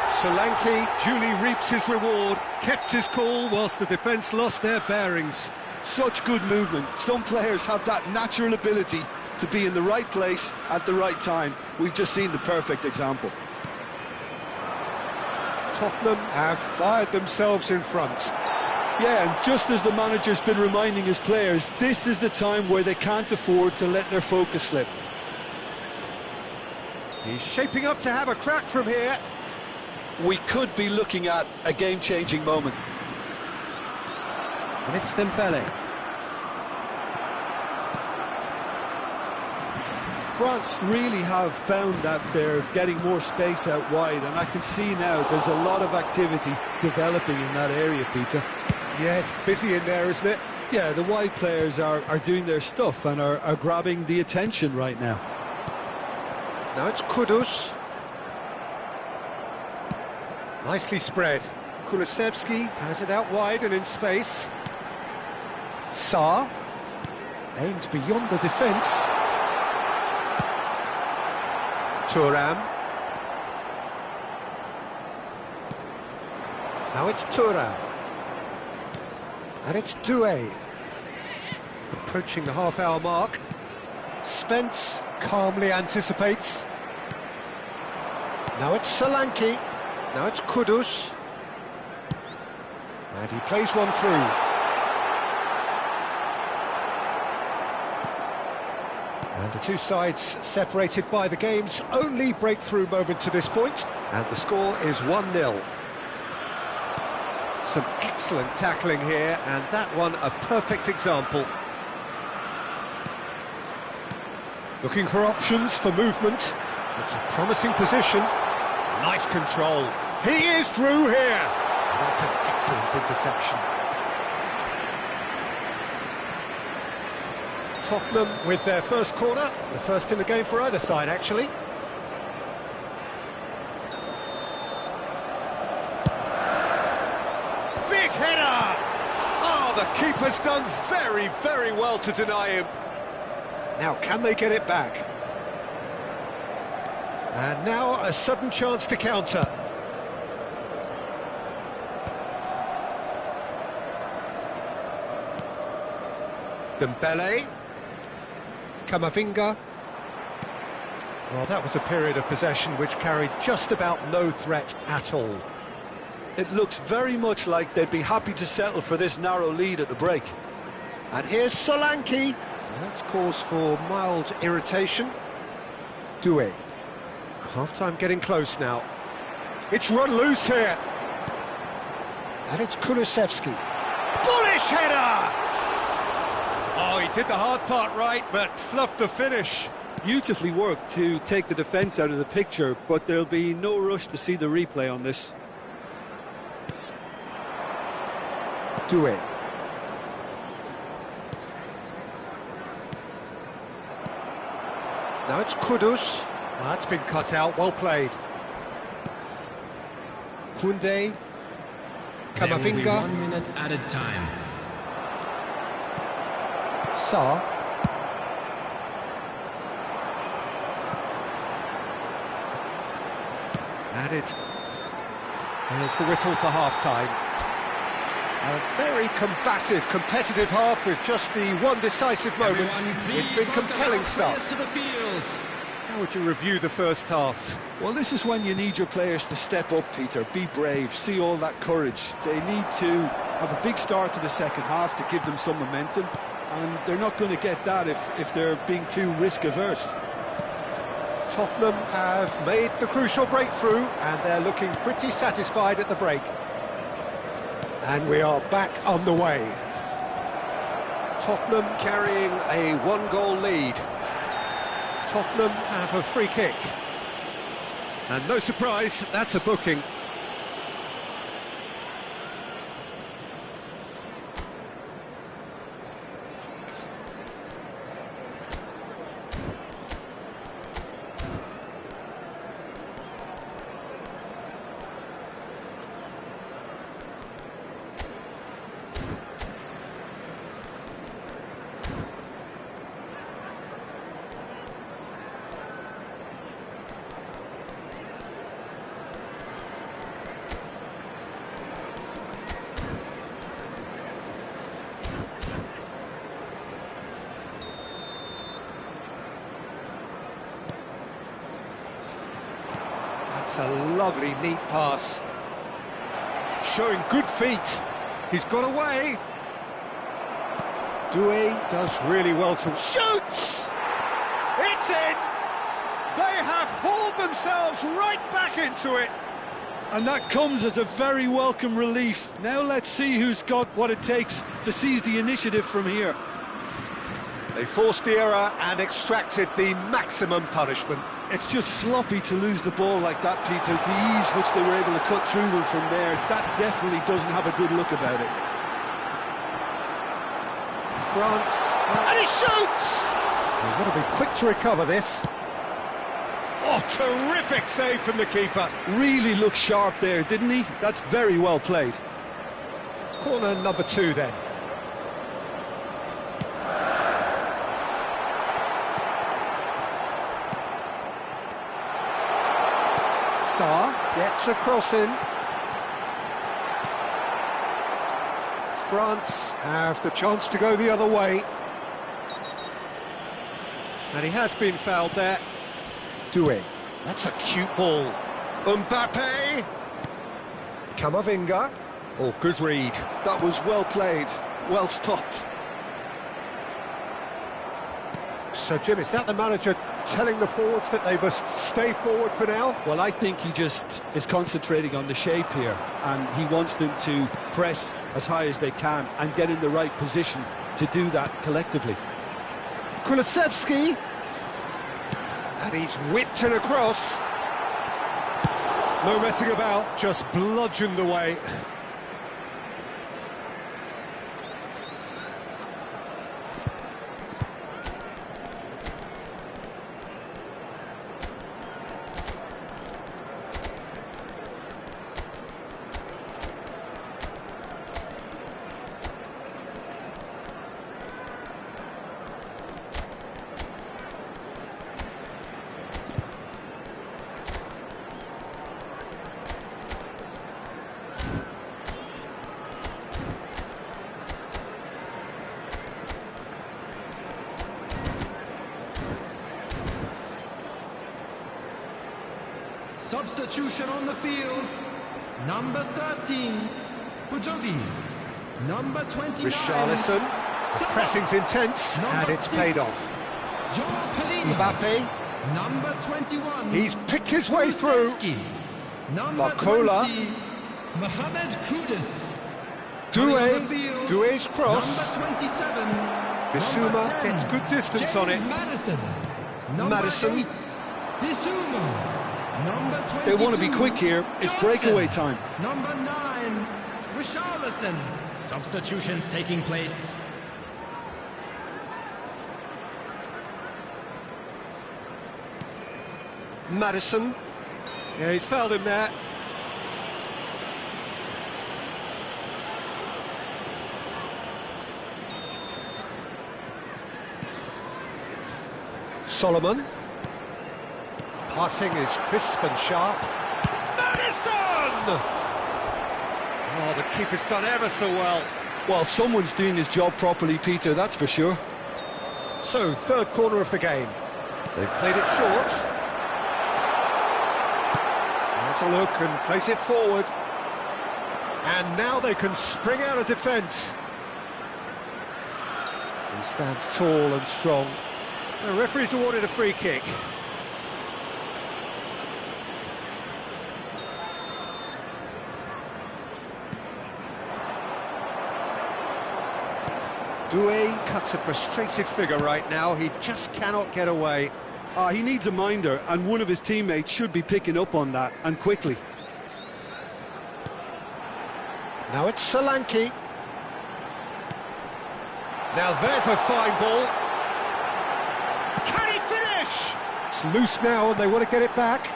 Solanke duly reaps his reward, kept his cool whilst the defence lost their bearings. Such good movement. Some players have that natural ability to be in the right place at the right time. We've just seen the perfect example. Tottenham have fired themselves in front. Yeah, and just as the manager's been reminding his players, this is the time where they can't afford to let their focus slip. He's shaping up to have a crack from here. We could be looking at a game-changing moment. And it's Dembele. France really have found that they're getting more space out wide, and I can see now there's a lot of activity developing in that area, Peter. Yeah, it's busy in there, isn't it? Yeah, the wide players are doing their stuff and are grabbing the attention right now. Now it's Kudus. Nicely spread. Kulusevski has it out wide and in space. Saar aimed beyond the defence. Thuram. Now it's Thuram. And it's Tuong. Approaching the half-hour mark. Spence calmly anticipates. Now it's Solanke. Now it's Kudus. And he plays one through. And the two sides separated by the game's only breakthrough moment to this point. And the score is 1-0. Some excellent tackling here, and that one a perfect example. Looking for options for movement. It's a promising position. Nice control. He is through here. And that's an excellent interception. Tottenham with their first corner, the first in the game for either side, actually. Big header! Oh, the keeper's done very, very well to deny him. Now, can they get it back? And now a sudden chance to counter. Dembele. Camavinga. Well, that was a period of possession which carried just about no threat at all. It looks very much like they'd be happy to settle for this narrow lead at the break. And here's Solanke. That's cause for mild irritation. Tuong. Half-time getting close now. It's run loose here. And it's Kulusevski. Bullish header! Oh, he did the hard part right, but fluffed the finish. Beautifully worked to take the defence out of the picture, but there'll be no rush to see the replay on this. Tuong. Now it's Kudus. Well, that's been cut out, well played. Kunde. Camavinga. 1 minute added time. Aaaa. And there's the whistle for half-time. A very combative, competitive half with just the one decisive moment. It's been compelling stuff. How would you review the first half? Well, this is when you need your players to step up, Peter, be brave, see all that courage. They need to have a big start to the second half to give them some momentum, and they're not going to get that if they're being too risk-averse. Tottenham have made the crucial breakthrough, and they're looking pretty satisfied at the break. And we are back on the way. Tottenham carrying a one-goal lead. Tottenham have a free kick. And no surprise, that's a booking. That's a lovely, neat pass. Showing good feet. He's got away. Tuong does really well to... Shoots! It's in! They have hauled themselves right back into it. And that comes as a very welcome relief. Now let's see who's got what it takes to seize the initiative from here. They forced the error and extracted the maximum punishment. It's just sloppy to lose the ball like that, Peter. The ease which they were able to cut through them from there, that definitely doesn't have a good look about it. France, and he shoots! They've got to be quick to recover this. Oh, terrific save from the keeper. Really looked sharp there, didn't he? That's very well played. Corner number 2 then. Aaaa gets a cross in. France have the chance to go the other way. And he has been fouled there. Tuong. That's a cute ball. Mbappe. Camavinga. Oh, good read. That was well played, well stopped. So, Jim, is that the manager telling the forwards that they must stay forward for now? Well, I think he just is concentrating on the shape here, and he wants them to press as high as they can and get in the right position to do that collectively. Kulusevski. And he's whipped it across. No messing about, just bludgeoned away. Substitution on the field. Number 13, Pujovi. Number 29. Richarlison. The pressing's intense, and it's paid off. Mbappe. Number 21. He's picked his way through. Number Barcola. 20, Mohamed Kudus. Doué's cross. Number 27. Bissouma Number 10, gets good distance on it. Madison. Madison. 8, Bissouma. Number 22. They want to be quick here. It's Johnson. breakaway time. Number 9, Richarlison. Substitutions taking place. Madison. Yeah, he's fouled him there. Solomon. Passing is crisp and sharp. Madison! Oh, the keeper's done ever so well. Well, someone's doing his job properly, Peter, that's for sure. So, third corner of the game. They've played it short. There's a look and place it forward. And now they can spring out of defence. He stands tall and strong. The referee's awarded a free kick. Doué cuts a frustrated figure right now. He just cannot get away. He needs a minder, and one of his teammates should be picking up on that, and quickly. Now it's Solanke. Now there's a fine ball. Can he finish? It's loose now and they want to get it back.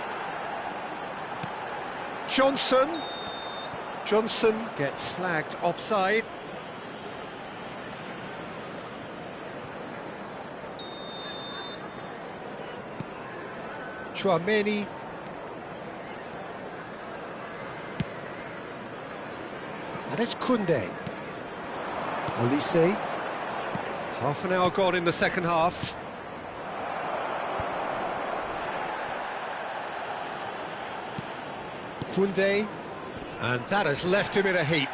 Johnson. Johnson gets flagged offside. Chouameni. And it's Koundé. Olise. Half an hour gone in the second half. Koundé. And that has left him in a heap.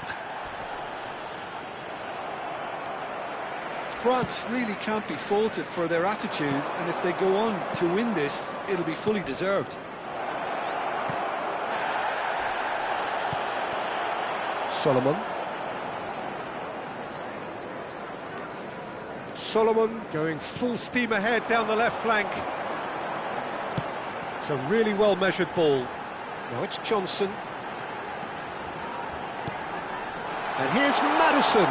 France really can't be faulted for their attitude, and if they go on to win this, it'll be fully deserved. Solomon. Solomon going full steam ahead down the left flank. It's a really well-measured ball. Now it's Johnson. And here's Madison.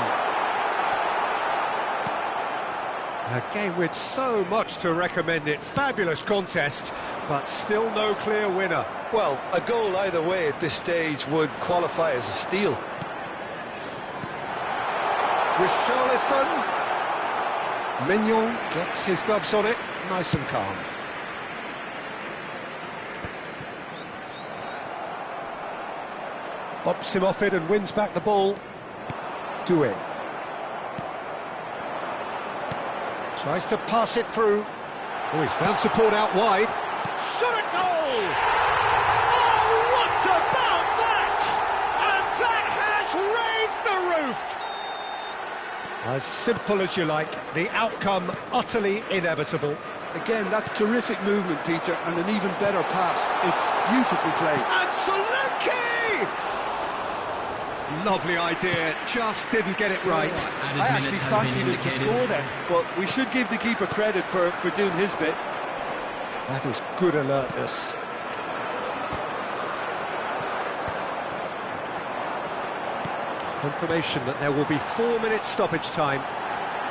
A game with so much to recommend it. Fabulous contest, but still no clear winner. Well, a goal either way at this stage would qualify as a steal. Richarlison. Mignon gets his gloves on it, nice and calm. Bumps him off it and wins back the ball. Doué. Tries to pass it through. Oh, he's found support out wide. Shot a goal! Oh, what about that? And that has raised the roof! As simple as you like, the outcome utterly inevitable. Again, that's terrific movement, Peter, and an even better pass. It's beautifully played. And Solanke! Lovely idea, just didn't get it right. I actually fancied him to score then, but we should give the keeper credit for doing his bit. That is good alertness. Confirmation that there will be 4 minutes stoppage time.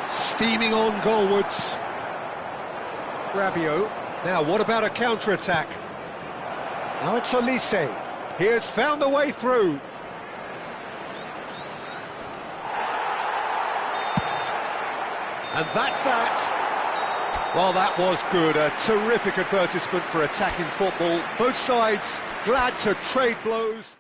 Steaming on goalwards. Rabiot. Now, what about a counter-attack? Now it's Olise. He has found a way through. And that's that. Well, that was good. A terrific advertisement for attacking football. Both sides glad to trade blows.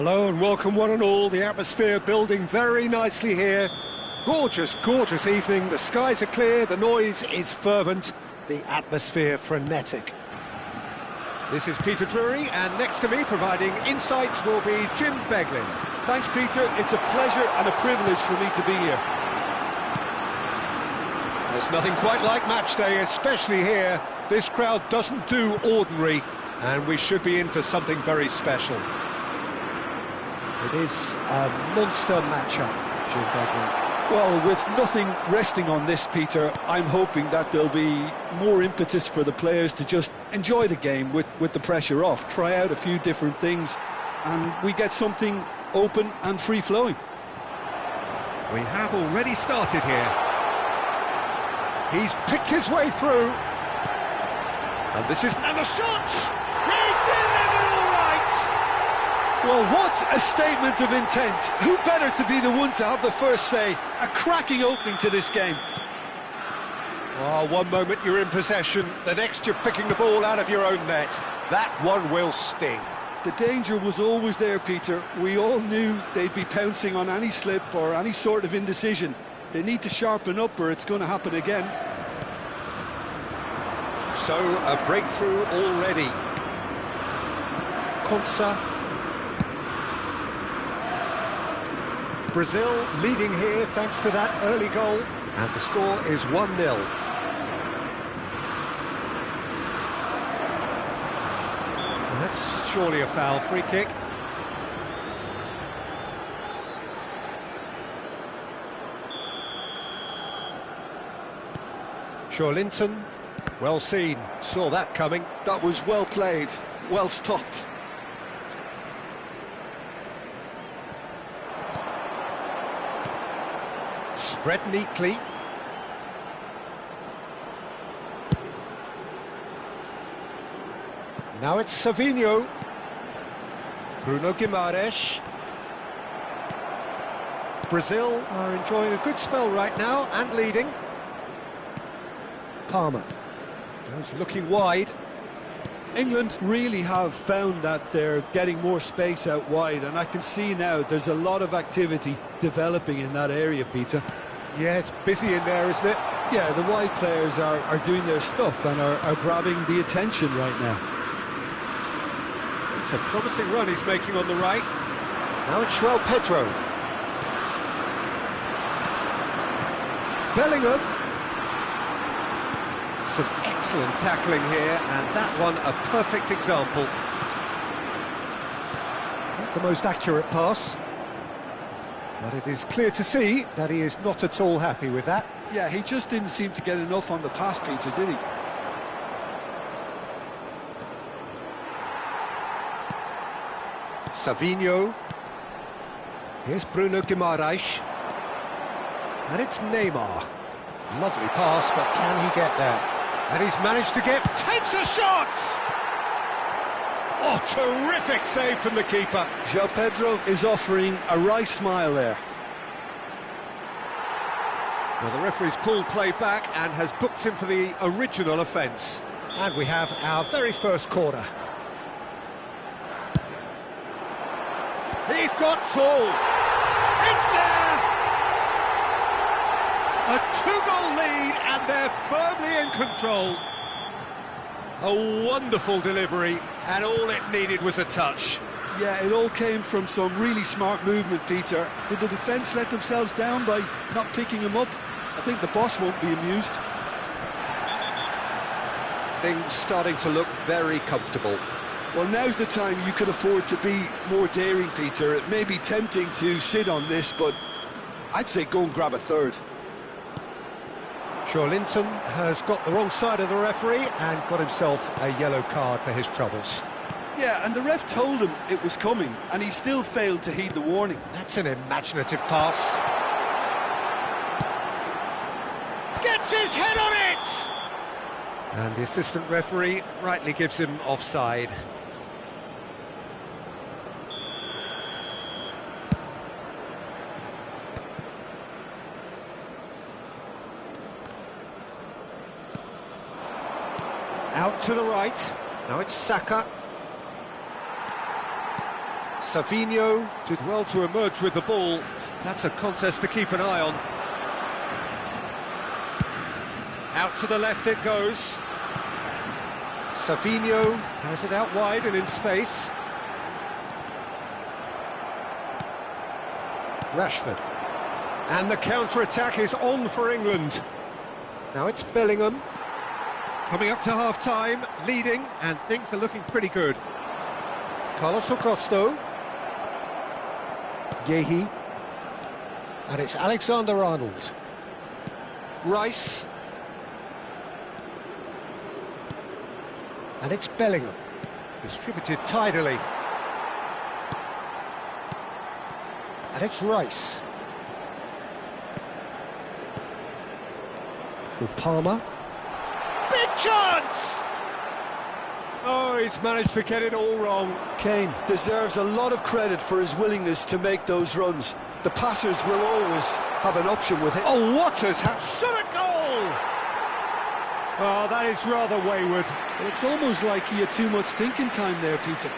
Hello and welcome one and all. The atmosphere building very nicely here. Gorgeous, gorgeous evening. The skies are clear, the noise is fervent, the atmosphere frenetic. This is Peter Drury, and next to me providing insights will be Jim Beglin. Thanks, Peter. It's a pleasure and a privilege for me to be here. There's nothing quite like match day, especially here. This crowd doesn't do ordinary, and we should be in for something very special. It is a monster matchup, Jim Beglin. Well, with nothing resting on this, Peter, I'm hoping that there'll be more impetus for the players to just enjoy the game with the pressure off, try out a few different things, and we get something open and free-flowing. We have already started here. He's picked his way through. And this is another shot! He's delivered all right! Well, what a statement of intent. Who better to be the one to have the first say? A cracking opening to this game. Oh, one moment you're in possession, the next you're picking the ball out of your own net. That one will sting. The danger was always there, Peter. We all knew they'd be pouncing on any slip or any sort of indecision. They need to sharpen up or it's going to happen again. So, a breakthrough already. Konsa. Brazil leading here thanks to that early goal. And the score is 1-0. That's surely a foul, free kick. Linton, well seen, saw that coming. That was well played, well stopped. Spread neatly. Now it's Savinho. Bruno Guimaraes. Brazil are enjoying a good spell right now and leading. Palmer goes looking wide. England really have found that they're getting more space out wide, and I can see now there's a lot of activity developing in that area, Peter. Yeah, it's busy in there, isn't it? Yeah, the wide players are doing their stuff and are grabbing the attention right now. It's a promising run he's making on the right. Now it's João Pedro. Bellingham. Some excellent tackling here, and that one a perfect example. Not the most accurate pass, but it is clear to see that he is not at all happy with that. Yeah, he just didn't seem to get enough on the pass, Peter, did he? Savinho. Here's Bruno Guimaraes. And it's Neymar. Lovely pass, but can he get there? And he's managed to get... Takes a shot! Oh, terrific save from the keeper. João Pedro is offering a right smile there. Well, the referee's pulled play back and has booked him for the original offence. And we have our very first corner. He's got tall. It's there! A two-goal lead, and they're firmly in control. A wonderful delivery, and all it needed was a touch. Yeah, it all came from some really smart movement, Peter. Did the defence let themselves down by not picking him up? I think the boss won't be amused. Things starting to look very comfortable. Well, now's the time you can afford to be more daring, Peter. It may be tempting to sit on this, but I'd say go and grab a third. Linton has got the wrong side of the referee and got himself a yellow card for his troubles. Yeah, and the ref told him it was coming, and he still failed to heed the warning. That's an imaginative pass. Gets his head on it! And the assistant referee rightly gives him offside. Out to the right. Now it's Saka. Savinho did well to emerge with the ball. That's a contest to keep an eye on. Out to the left it goes. Savinho has it out wide and in space. Rashford. And the counter-attack is on for England. Now it's Bellingham. Coming up to half-time, leading, and things are looking pretty good. Carlos Acosto. Gehi. And it's Alexander-Arnold. Rice. And it's Bellingham. Distributed tidily. And it's Rice. For Palmer. Big chance! Oh, he's managed to get it all wrong. Kane deserves a lot of credit for his willingness to make those runs. The passers will always have an option with him. Oh, Waters has shot a goal! Oh, that is rather wayward. Well, it's almost like he had too much thinking time there, Peter.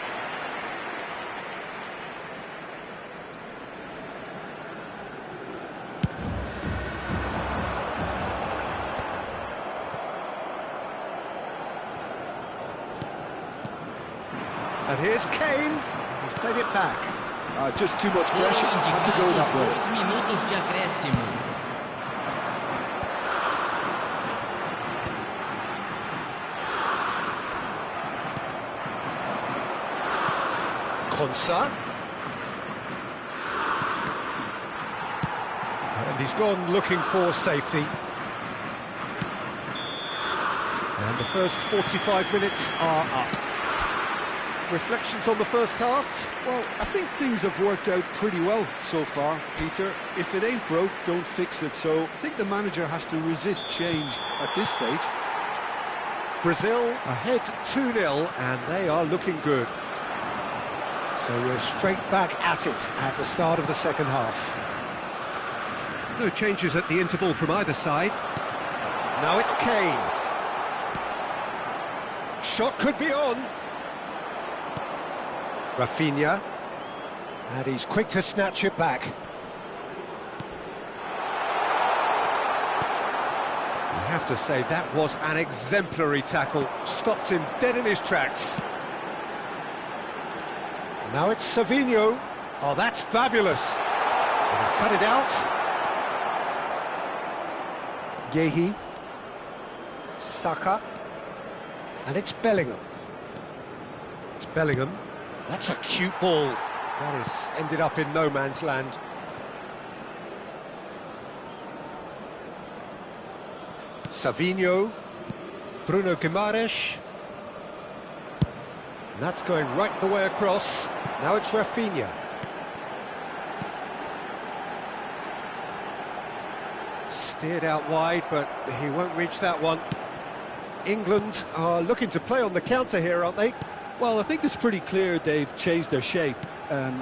And here's Kane. He's played it back. Just too much pressure. Had to go that way. 2 minutos de acréscimo. Konsa. And he's gone looking for safety. And the first 45 minutes are up. Reflections on the first half? Well, I think things have worked out pretty well so far, Peter. If it ain't broke, don't fix it. So I think the manager has to resist change at this stage. Brazil ahead 2-0, and they are looking good. So we're straight back at it at the start of the second half. No changes at the interval from either side. Now it's Kane. Shot could be on. Rafinha. And he's quick to snatch it back. You have to say that was an exemplary tackle. Stopped him dead in his tracks. Now it's Savinho. Oh, that's fabulous. And he's cut it out. Gehi. Saka. And it's Bellingham. It's Bellingham. That's a cute ball. That has ended up in no man's land. Savinho. Bruno Guimaraes. And that's going right the way across. Now it's Rafinha. Steered out wide, but he won't reach that one. England are looking to play on the counter here, aren't they? Well, I think it's pretty clear they've changed their shape,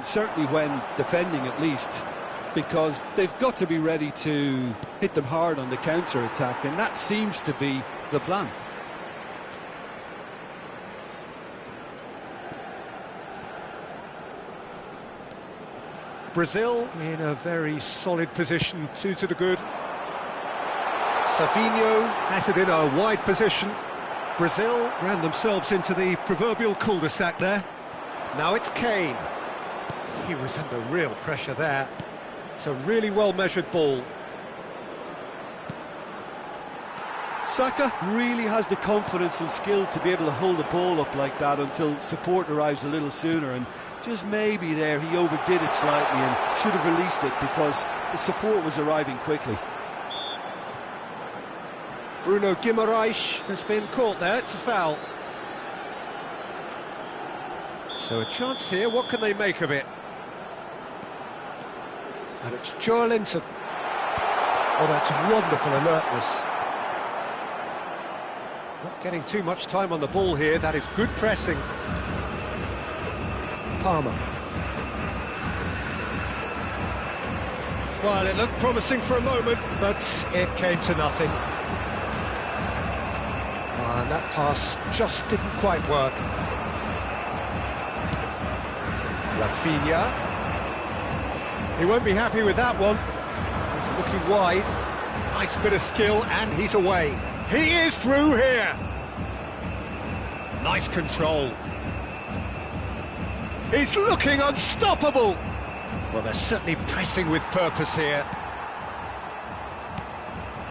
certainly when defending at least, because they've got to be ready to hit them hard on the counter-attack, and that seems to be the plan. Brazil in a very solid position, 2 to the good. Savinho has it in a wide position. Brazil ran themselves into the proverbial cul-de-sac there. Now it's Kane. He was under real pressure there. It's a really well-measured ball. Saka really has the confidence and skill to be able to hold the ball up like that until support arrives a little sooner, and just maybe there he overdid it slightly and should have released it because the support was arriving quickly. Bruno Guimaraes has been caught there, it's a foul. So a chance here, what can they make of it? And it's Joelinton. Oh, that's wonderful alertness. Not getting too much time on the ball here, that is good pressing. Palmer. Well, it looked promising for a moment, but it came to nothing. And that pass just didn't quite work. Rafinha. He won't be happy with that one. He's looking wide. Nice bit of skill, and he's away. He is through here. Nice control. He's looking unstoppable. Well, they're certainly pressing with purpose here.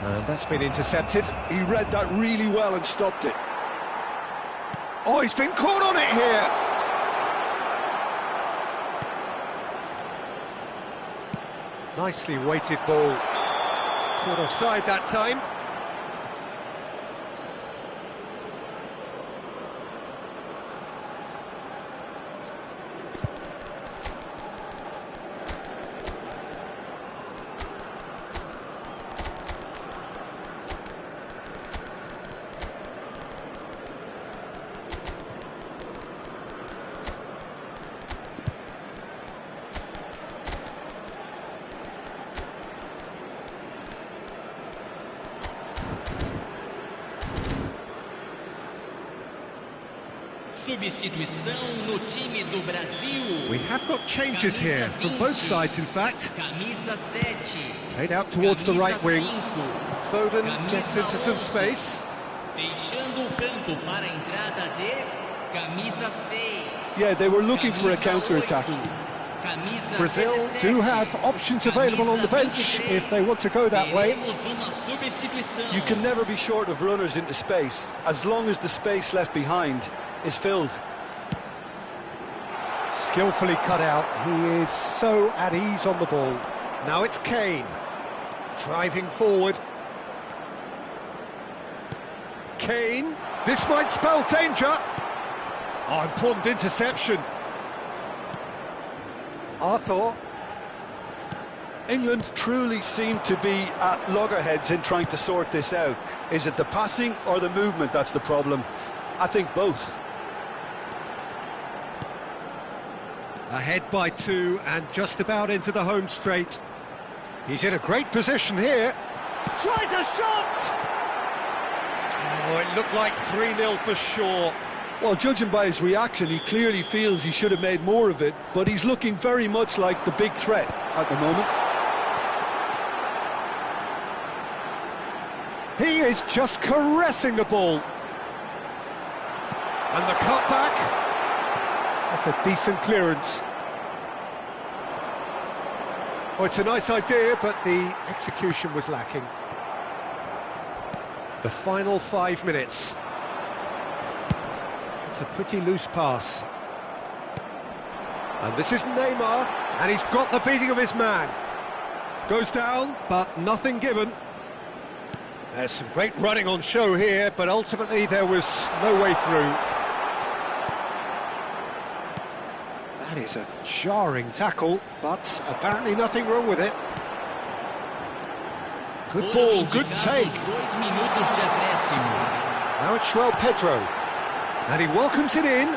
And that's been intercepted. He read that really well and stopped it. Oh, he's been caught on it here. Nicely weighted ball. Caught offside that time. Substituição no time do Brasil. We have got changes here from both sides, in fact. Camisa 7. Played out towards the right wing. Foden gets into some 11. space. Deixando o campo para a entrada de camisa 6. Yeah, they were looking for a counter-attack. Camisa Brazil 17. do have options available on the bench if they want to go that way. Teremos uma substituição. You can never be short of runners into space, as long as the space left behind is filled. Skillfully cut out. He is so at ease on the ball. Now it's Kane. Driving forward. Kane. This might spell danger. Oh, important interception. Arthur. England truly seem to be at loggerheads in trying to sort this out. Is it the passing or the movement that's the problem? I think both. Ahead by 2 and just about into the home straight. He's in a great position here. Tries a shot! Oh, it looked like 3-0 for sure. Well, judging by his reaction, he clearly feels he should have made more of it, but he's looking very much like the big threat at the moment. He is just caressing the ball. And the cutback. That's a decent clearance. Oh, it's a nice idea, but the execution was lacking. The final 5 minutes. It's a pretty loose pass. And this is Neymar, and he's got the beating of his man. Goes down, but nothing given. There's some great running on show here, but ultimately there was no way through. That is a jarring tackle, but apparently nothing wrong with it. Good ball, good take. Now it's João Pedro. And he welcomes it in.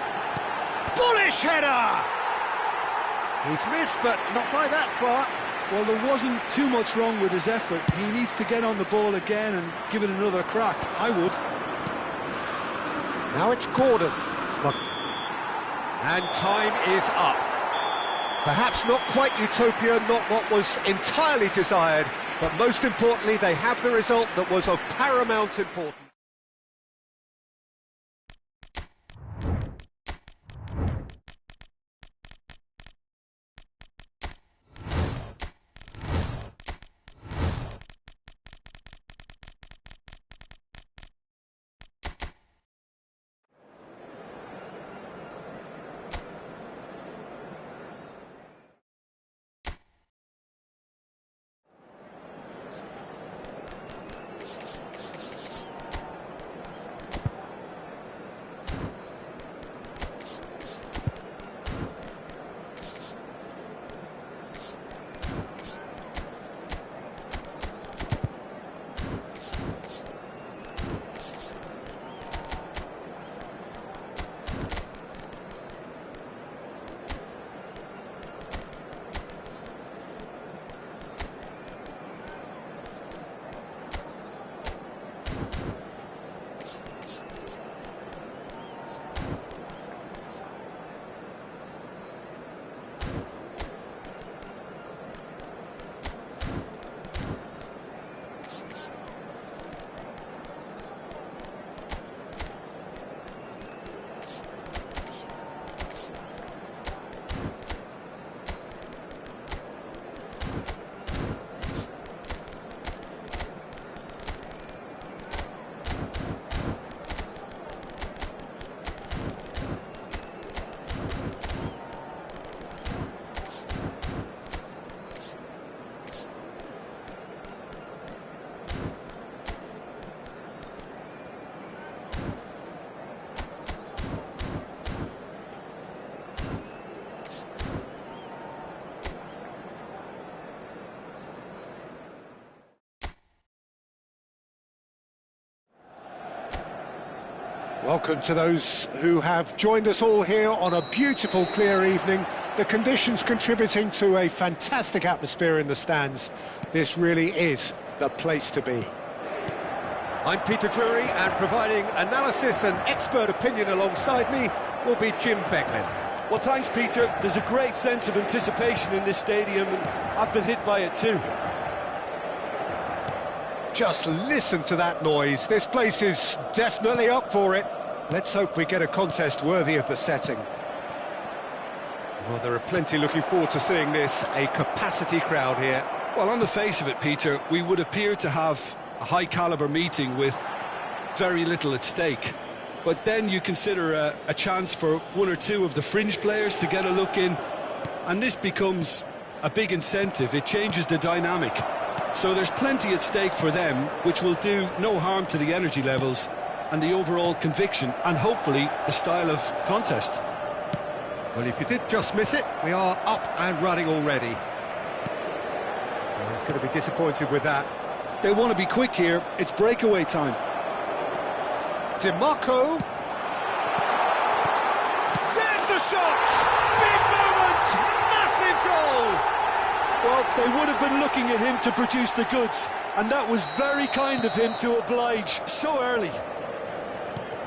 Bullish header! He's missed, but not by that far. Well, there wasn't too much wrong with his effort. He needs to get on the ball again and give it another crack. I would. Now it's Gordon. And time is up. Perhaps not quite utopia, not what was entirely desired, but most importantly, they have the result that was of paramount importance. Welcome to those who have joined us all here on a beautiful, clear evening. The conditions contributing to a fantastic atmosphere in the stands. This really is the place to be. I'm Peter Drury, and providing analysis and expert opinion alongside me will be Jim Becklin. Well, thanks, Peter. There's a great sense of anticipation in this stadium, and I've been hit by it too. Just listen to that noise. This place is definitely up for it. Let's hope we get a contest worthy of the setting. Well, there are plenty looking forward to seeing this. A capacity crowd here. Well, on the face of it, Peter, we would appear to have a high-caliber meeting with very little at stake. But then you consider a chance for one or two of the fringe players to get a look in, and this becomes a big incentive. It changes the dynamic. So there's plenty at stake for them, which will do no harm to the energy levels and the overall conviction, and hopefully the style of contest. Well, if you did just miss it, we are up and running already. Well, he's going to be disappointed with that. They want to be quick here. It's breakaway time. DiMarco. There's the shot! Big moment! Massive goal! Well, they would have been looking at him to produce the goods, and that was very kind of him to oblige so early.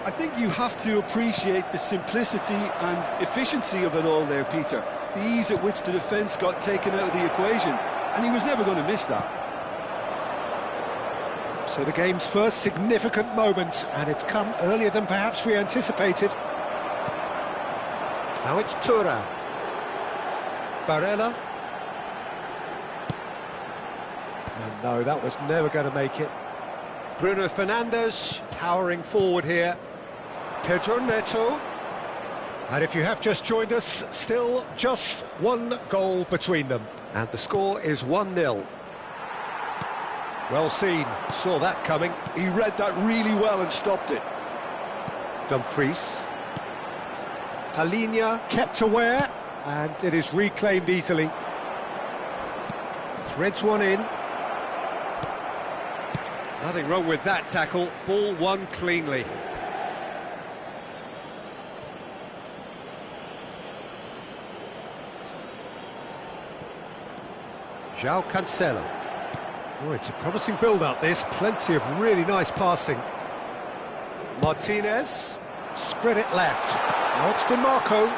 I think you have to appreciate the simplicity and efficiency of it all there, Peter. The ease at which the defence got taken out of the equation, and he was never going to miss that. So the game's first significant moment, and it's come earlier than perhaps we anticipated. Now it's Tura. Barella. No, that was never going to make it. Bruno Fernandes powering forward here. Pedro Neto. And if you have just joined us, still just one goal between them. And the score is 1-0. Well seen, saw that coming. He read that really well and stopped it. Dumfries. Palhinha kept aware, and it is reclaimed easily. Threads one in. Nothing wrong with that tackle, ball won cleanly. João Cancelo. Oh, it's a promising build-up, this. Plenty of really nice passing. Martinez. Spread it left. Now it's DiMarco.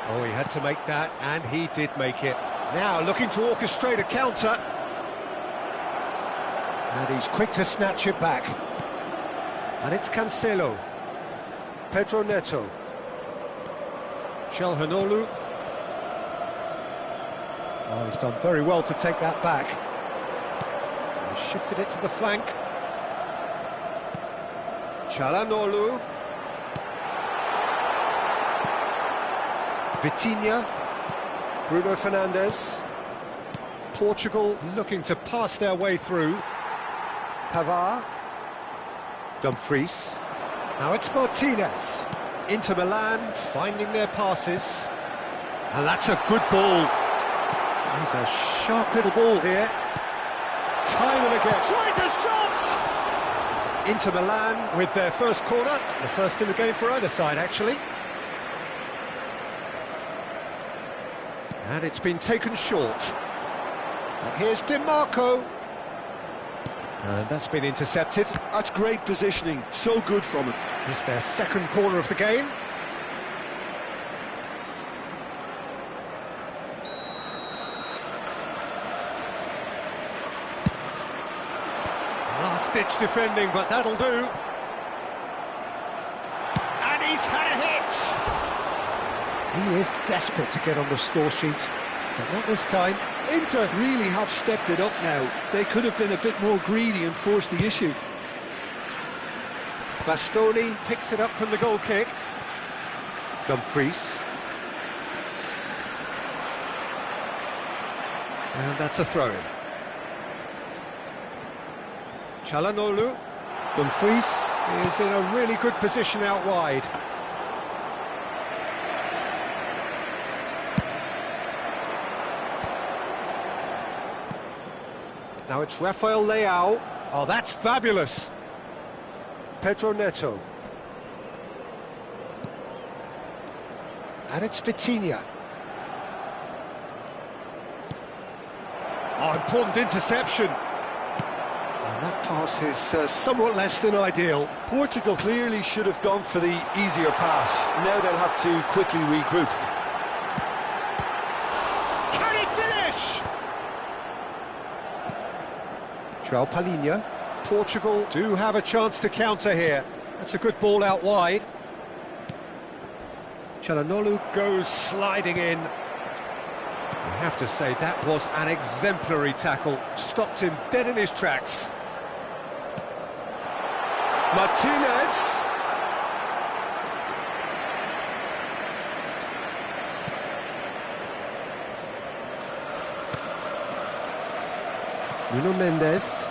Oh, he had to make that, and he did make it. Now looking to orchestrate a counter. And he's quick to snatch it back. And it's Cancelo. Pedro Neto. Calhanoglu. Oh, he's done very well to take that back. He shifted it to the flank. Calhanoglu. Vitinha. Bruno Fernandes. Portugal looking to pass their way through. Pavard. Dumfries. Now it's Martinez. Inter Milan finding their passes. And that's a good ball. He's a sharp little ball here. Time and again. Tries a shot! Inter Milan with their first corner. The first in the game for either side, actually. And it's been taken short. And here's DiMarco. And that's been intercepted. That's great positioning. So good from him. It's their second corner of the game. Last-ditch defending, but that'll do. And he's had a hit! He is desperate to get on the score sheet, but not this time. Inter really have stepped it up now. They could have been a bit more greedy and forced the issue. Bastoni picks it up from the goal kick. Dumfries. And that's a throw-in. Calhanoglu. Dumfries is in a really good position out wide. Now it's Rafael Leao. Oh, that's fabulous. Pedro Neto. And it's Vitinha. Oh, important interception. And that pass is somewhat less than ideal. Portugal clearly should have gone for the easier pass. Now they'll have to quickly regroup. Can he finish? João Palhinha. Portugal do have a chance to counter here. That's a good ball out wide. Çalhanoğlu goes sliding in. I have to say, that was an exemplary tackle. Stopped him dead in his tracks. Martinez. Nuno Mendes.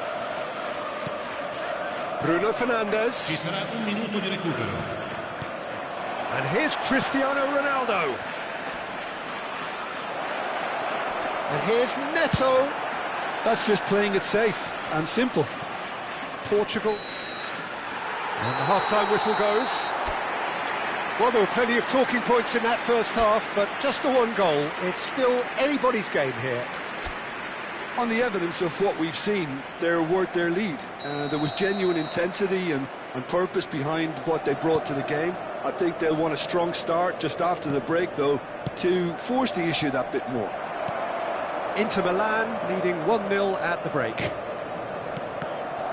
Bruno Fernandes. Ci sarà un minuto di recupero. And here's Cristiano Ronaldo. And here's Neto. That's just playing it safe and simple. Portugal. And the half-time whistle goes. Well, there were plenty of talking points in that first half, but just the one goal. It's still anybody's game here. On the evidence of what we've seen, they're worth their lead. There was genuine intensity and purpose behind what they brought to the game. I think they'll want a strong start just after the break, though, to force the issue that bit more. Inter Milan leading 1-0 at the break.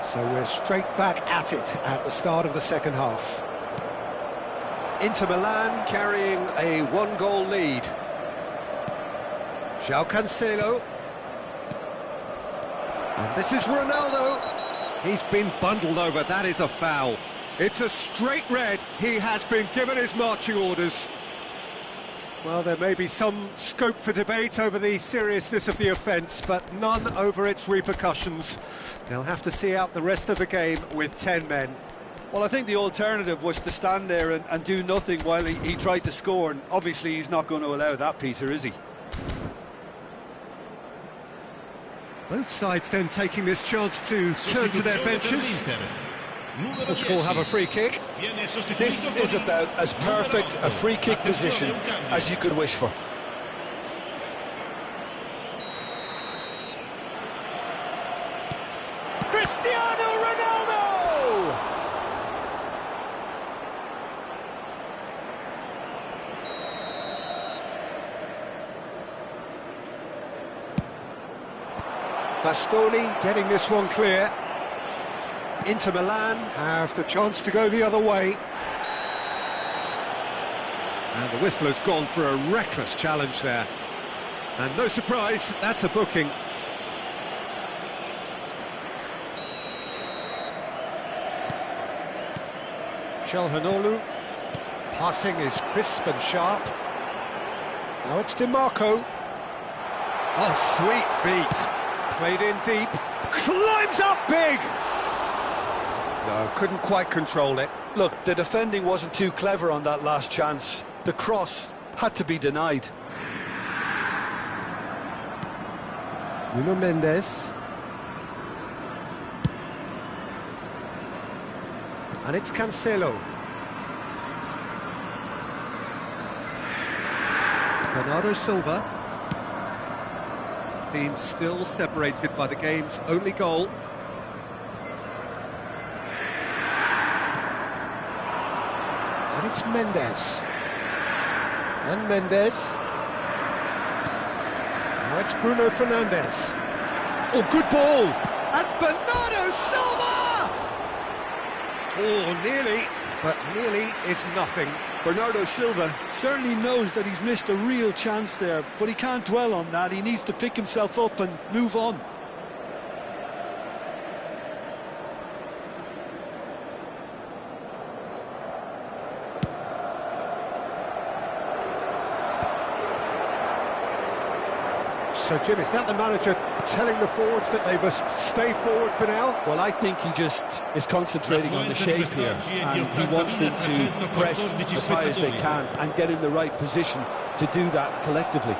So we're straight back at it at the start of the second half. Inter Milan carrying a one-goal lead. João Cancelo. And this is Ronaldo. He's been bundled over, that is a foul. It's a straight red, he has been given his marching orders. Well, there may be some scope for debate over the seriousness of the offence, but none over its repercussions. They'll have to see out the rest of the game with 10 men. Well, I think the alternative was to stand there and do nothing while he tried to score, and obviously he's not going to allow that, Peter, is he? Both sides then taking this chance to turn to their benches. Portugal have a free kick. This is about as perfect a free kick position as you could wish for. Cristiano Ronaldo! Bastoni getting this one clear. Inter Milan have the chance to go the other way. And the whistle has gone for a reckless challenge there. And no surprise, that's a booking. Çalhanoğlu. Passing is crisp and sharp. Now it's DiMarco. Oh, sweet feet. Played in deep. Climbs up big! No, couldn't quite control it. Look, the defending wasn't too clever on that last chance. The cross had to be denied. Nuno Mendes. And it's Cancelo. Bernardo Silva. Team still separated by the game's only goal. And it's Mendes. And Mendes. Now it's Bruno Fernandes. Oh, good ball! And Bernardo Silva! Oh, nearly, but nearly is nothing. Bernardo Silva certainly knows that he's missed a real chance there, but he can't dwell on that. He needs to pick himself up and move on. So, Jim, is that the manager telling the forwards that they must stay forward for now? Well, I think he just is concentrating on the shape here, and he wants them to press as high as they can and get in the right position to do that collectively.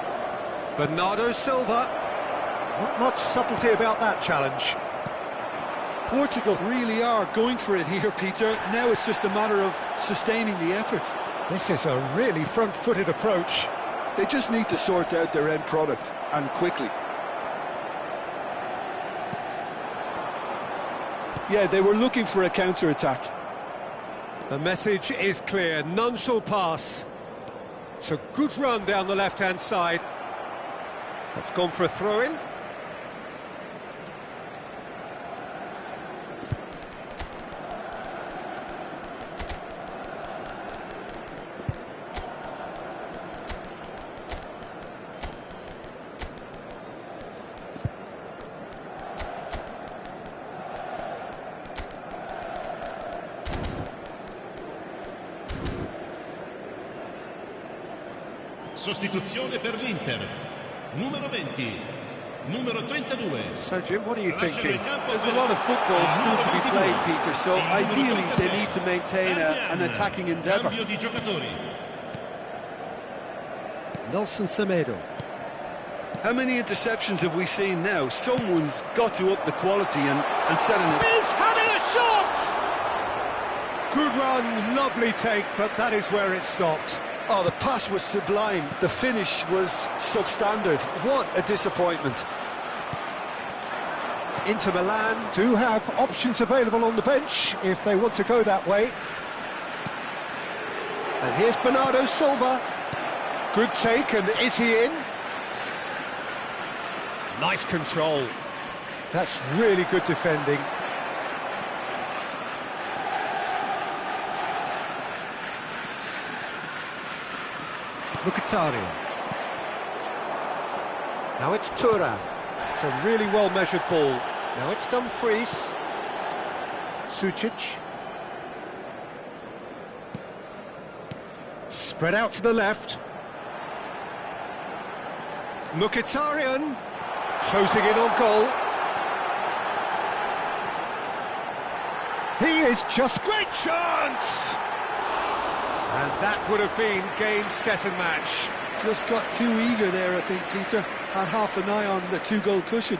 Bernardo Silva. Not much subtlety about that challenge. Portugal really are going for it here, Peter. Now it's just a matter of sustaining the effort. This is a really front-footed approach. They just need to sort out their end product, and quickly. Yeah, they were looking for a counter-attack. The message is clear, none shall pass. It's a good run down the left-hand side. That's gone for a throw-in. Sostituzione per l'Inter. Numero 20, numero 32. So Jim, what are you thinking? There's a lot of football still to be played, Peter, so ideally they need to maintain an attacking endeavour. Cambio di giocatori. Nelson Semedo. How many interceptions have we seen now? Someone's got to up the quality and set an... He's having a shot! Good run, lovely take, but that is where it stopped. Oh, the pass was sublime. The finish was substandard. What a disappointment. Inter Milan do have options available on the bench if they want to go that way. And here's Bernardo Silva. Good take, and is he in? Nice control. That's really good defending. Mkhitaryan. Now it's Tura. It's a really well-measured ball. Now it's Dumfries. Sucic. Spread out to the left. Mkhitaryan. Closing in on goal. He is just... Great chance! And that would have been game, set and match. Just got too eager there, I think, Peter. Had half an eye on the two-goal cushion.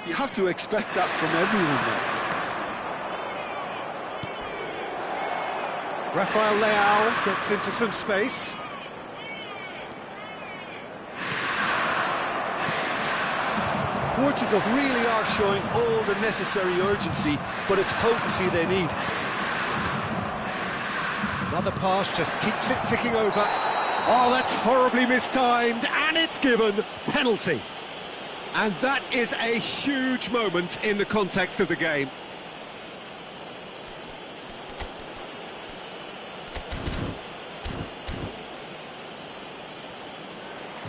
You have to expect that from everyone now. Rafael Leao gets into some space. Portugal really are showing all the necessary urgency, but it's potency they need. Another pass just keeps it ticking over. Oh, that's horribly mistimed, and it's given penalty. And that is a huge moment in the context of the game.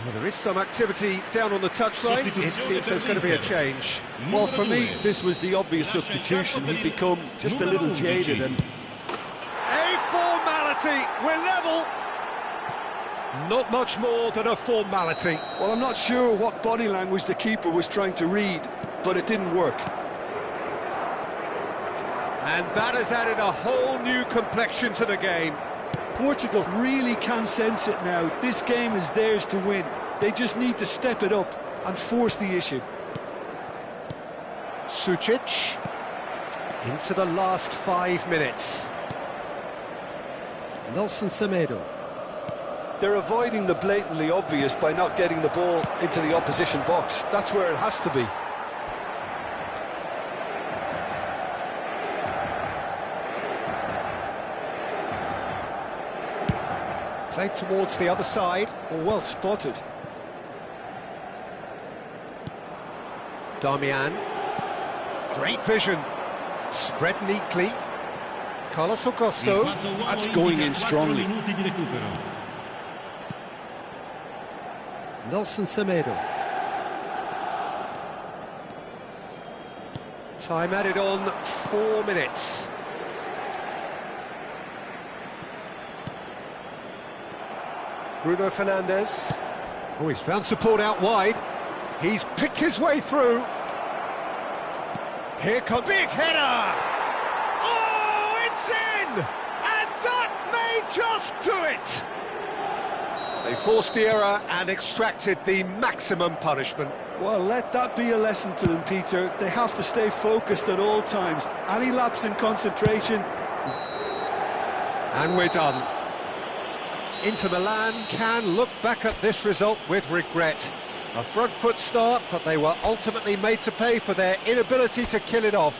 Well, there is some activity down on the touchline. It seems there's going to be a change. Well, for me, this was the obvious substitution. He'd become just a little jaded and... A formality, we're level. Not much more than a formality. Well, I'm not sure what body language the keeper was trying to read, but it didn't work. And that has added a whole new complexion to the game. Portugal really can sense it now. This game is theirs to win. They just need to step it up and force the issue. Sucic into the last 5 minutes. Nelson Semedo. They're avoiding the blatantly obvious by not getting the ball into the opposition box. That's where it has to be. Played towards the other side. Well spotted. Darmian. Great vision. Spread neatly. Carlos Augusto. That's going in strongly. Nelson Semedo. Time added on 4 minutes. Bruno Fernandes. Oh, he's found support out wide. He's picked his way through. Here comes big header. Oh, it's in! And that may just do it. They forced the error and extracted the maximum punishment. Well, let that be a lesson to them, Peter. They have to stay focused at all times. Any lapse in concentration... And we're done. Inter Milan can look back at this result with regret. A front foot start, but they were ultimately made to pay for their inability to kill it off.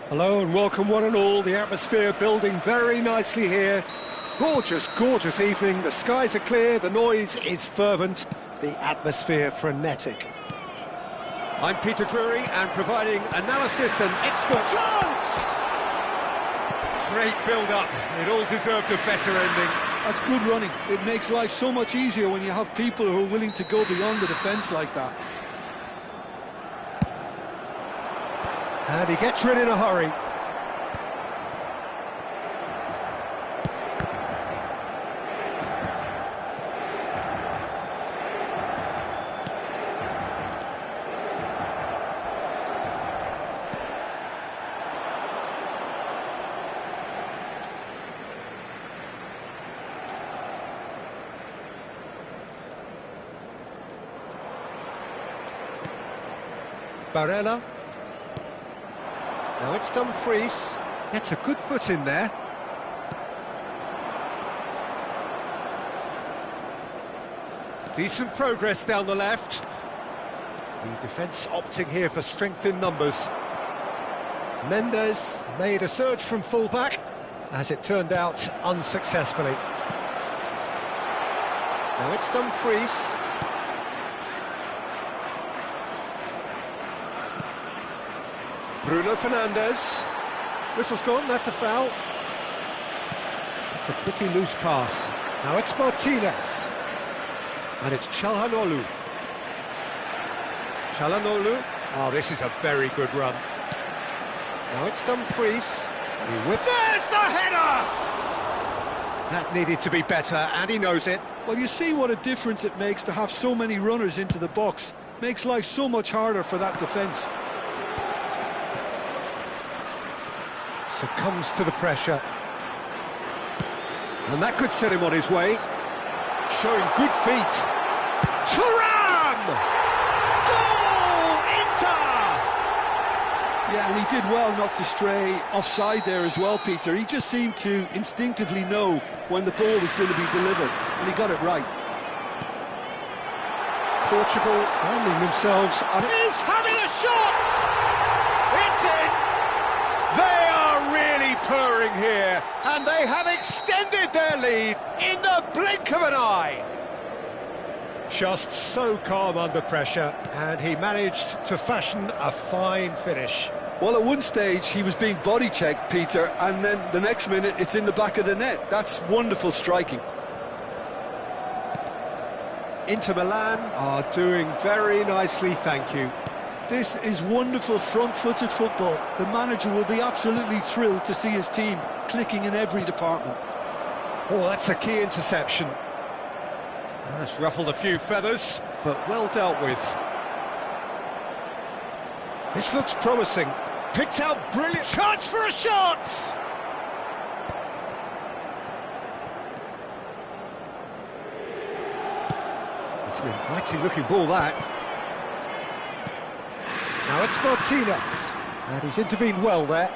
Hello and welcome one and all. The atmosphere building very nicely here. Gorgeous, gorgeous evening. The skies are clear, the noise is fervent, the atmosphere frenetic. I'm Peter Drury and providing analysis and expert chance! Great build-up. It all deserved a better ending. That's good running. It makes life so much easier when you have people who are willing to go beyond the defence like that. And he gets rid in a hurry. Barella. Now it's Dumfries. Gets a good foot in there. Decent progress down the left. The defence opting here for strength in numbers. Mendes made a surge from full-back, as it turned out unsuccessfully. Now it's Dumfries. Bruno Fernandes. Whistle's gone, that's a foul. It's a pretty loose pass. Now it's Martinez. And it's Çalhanoğlu. Çalhanoğlu. Oh, this is a very good run. Now it's Dumfries. He whipped. There's the header! That needed to be better, and he knows it. Well, you see what a difference it makes to have so many runners into the box. Makes life so much harder for that defence. Succumbs to the pressure. And that could set him on his way. Showing good feet. Tuong! Goal! Inter! Yeah, and he did well not to stray offside there as well, Peter. He just seemed to instinctively know when the ball was going to be delivered, and he got it right. Portugal finding themselves... He's having a shot! It's in! They are really purring here, and they have extended their lead in the blink of an eye. Just so calm under pressure, and he managed to fashion a fine finish. Well, at one stage he was being body-checked, Peter, and then the next minute it's in the back of the net. That's wonderful striking. Inter Milan are doing very nicely, thank you. This is wonderful front-footed football. The manager will be absolutely thrilled to see his team clicking in every department. Oh, that's a key interception. That's ruffled a few feathers, but well dealt with. This looks promising. Picked out brilliant. Chance for a shot! It's an inviting-looking ball, that. Now it's Martinez, and he's intervened well there.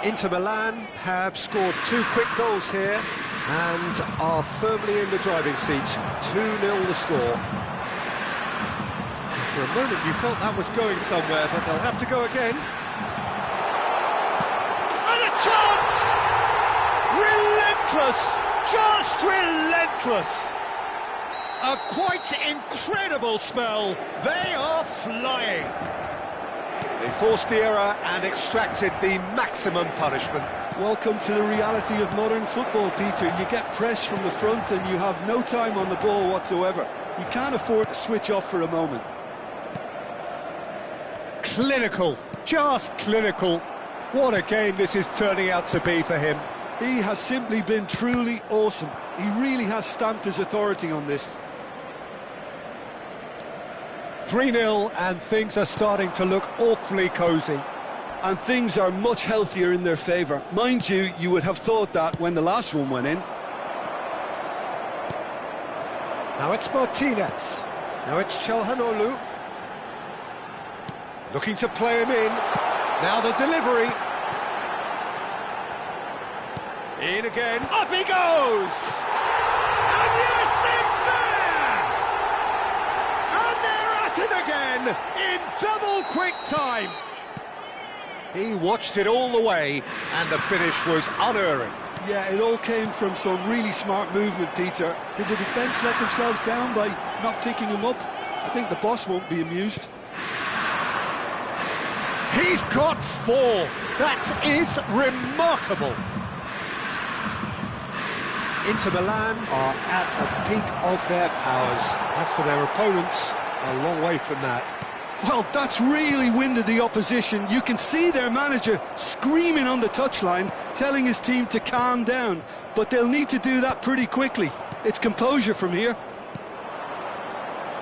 Inter Milan have scored 2 quick goals here and are firmly in the driving seat. 2-0 the score. For a moment you felt that was going somewhere, but they'll have to go again. And a chance! Relentless! Just relentless! A quite incredible spell. They are flying. They forced the error and extracted the maximum punishment. Welcome to the reality of modern football, Peter. You get pressed from the front and you have no time on the ball whatsoever. You can't afford to switch off for a moment. Clinical, just clinical. What a game this is turning out to be for him. He has simply been truly awesome. He really has stamped his authority on this. 3-0 and things are starting to look awfully cosy. And things are much healthier in their favour. Mind you, you would have thought that when the last one went in. Now it's Martinez. Now it's Çalhanoğlu. Looking to play him in. Now the delivery. In again. Up he goes! And yes, it's there! And they're at it again in double quick time. He watched it all the way, and the finish was unerring. Yeah, it all came from some really smart movement, Peter. Did the defence let themselves down by not picking him up? I think the boss won't be amused. He's got 4. That is remarkable. Inter Milan are at the peak of their powers. As for their opponents, a long way from that. Well, that's really winded the opposition. You can see their manager screaming on the touchline, telling his team to calm down. But they'll need to do that pretty quickly. It's composure from here.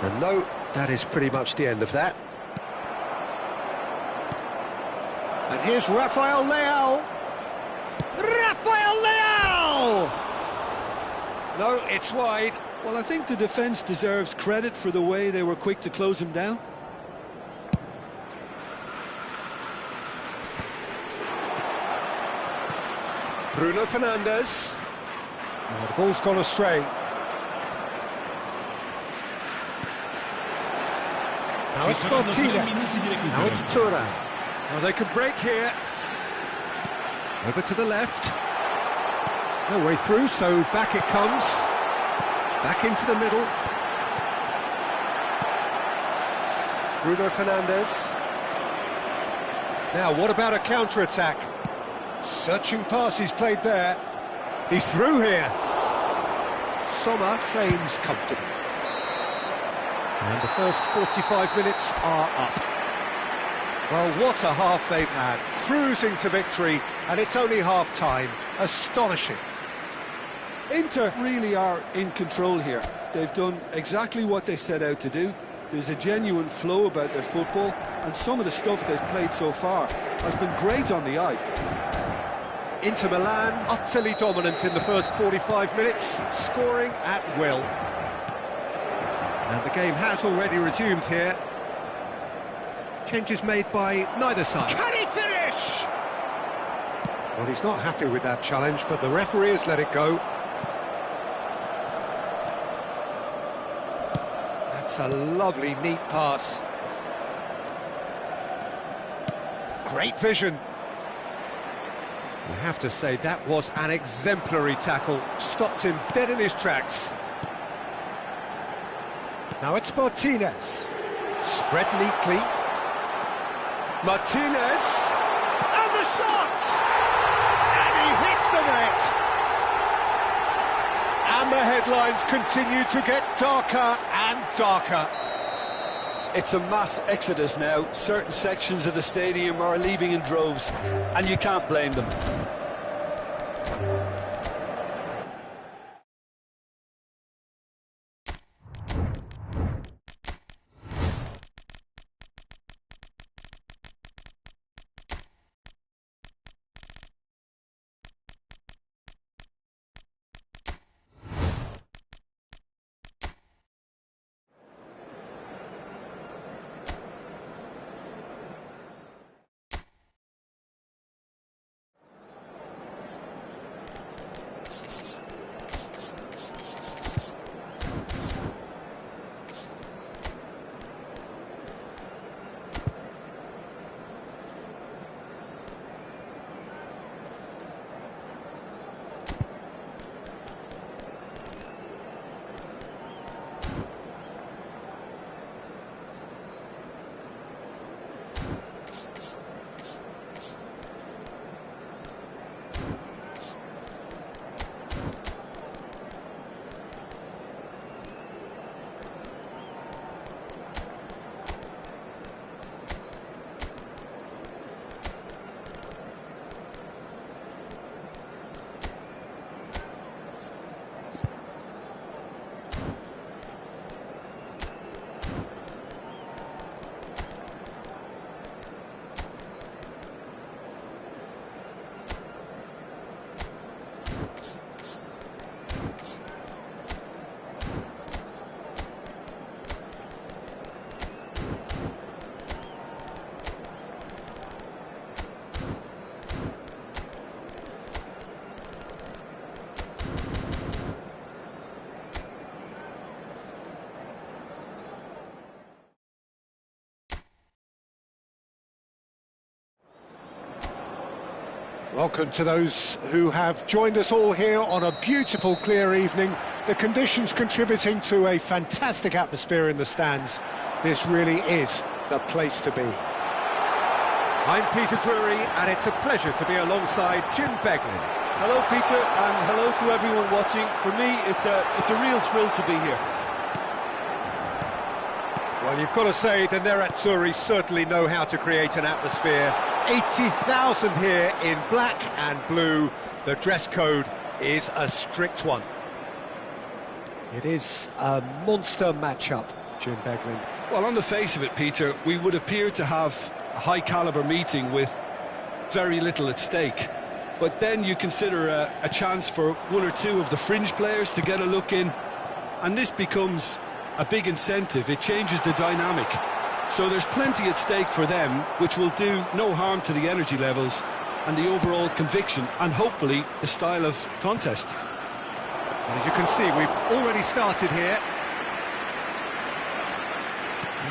And no, that is pretty much the end of that. And here's Rafael Leao. Rafael Leao! No, it's wide. Well, I think the defence deserves credit for the way they were quick to close him down. Bruno Fernandes. Oh, the ball's gone astray. Now it's Martinez. Now it's Tuong. Now they could break here. Over to the left. No way through, so back it comes. Back into the middle. Bruno Fernandes. Now, what about a counter-attack? Searching pass he's played there. He's through here. Sommer claims comfortably. And the first 45 minutes are up. Well, what a half they've had. Cruising to victory, and it's only half-time. Astonishing. Inter really are in control here. They've done exactly what they set out to do. There's a genuine flow about their football, and some of the stuff they've played so far has been great on the eye. Inter Milan utterly dominant in the first 45 minutes, scoring at will. And the game has already resumed here. Changes made by neither side. Can he finish? Well, he's not happy with that challenge, but the referee has let it go. That's a lovely, neat pass. Great vision. You have to say that was an exemplary tackle. Stopped him dead in his tracks. Now it's Martinez. Spread neatly. Martinez. And the shot! And he hits the net. And the headlines continue to get darker and darker. It's a mass exodus now. Certain sections of the stadium are leaving in droves, and you can't blame them. Welcome to those who have joined us all here on a beautiful, clear evening. The conditions contributing to a fantastic atmosphere in the stands. This really is the place to be. I'm Peter Drury, and it's a pleasure to be alongside Jim Beglin. Hello, Peter, and hello to everyone watching. For me, it's a real thrill to be here. Well, you've got to say the Nerazzurri certainly know how to create an atmosphere. 80,000 here in black and blue. The dress code is a strict one. It is a monster matchup, Jim Beglin. Well, on the face of it, Peter, we would appear to have a high-caliber meeting with very little at stake. But then you consider a chance for one or two of the fringe players to get a look in, and this becomes a big incentive. It changes the dynamic. So there's plenty at stake for them, which will do no harm to the energy levels and the overall conviction, and hopefully the style of contest. And as you can see, we've already started here.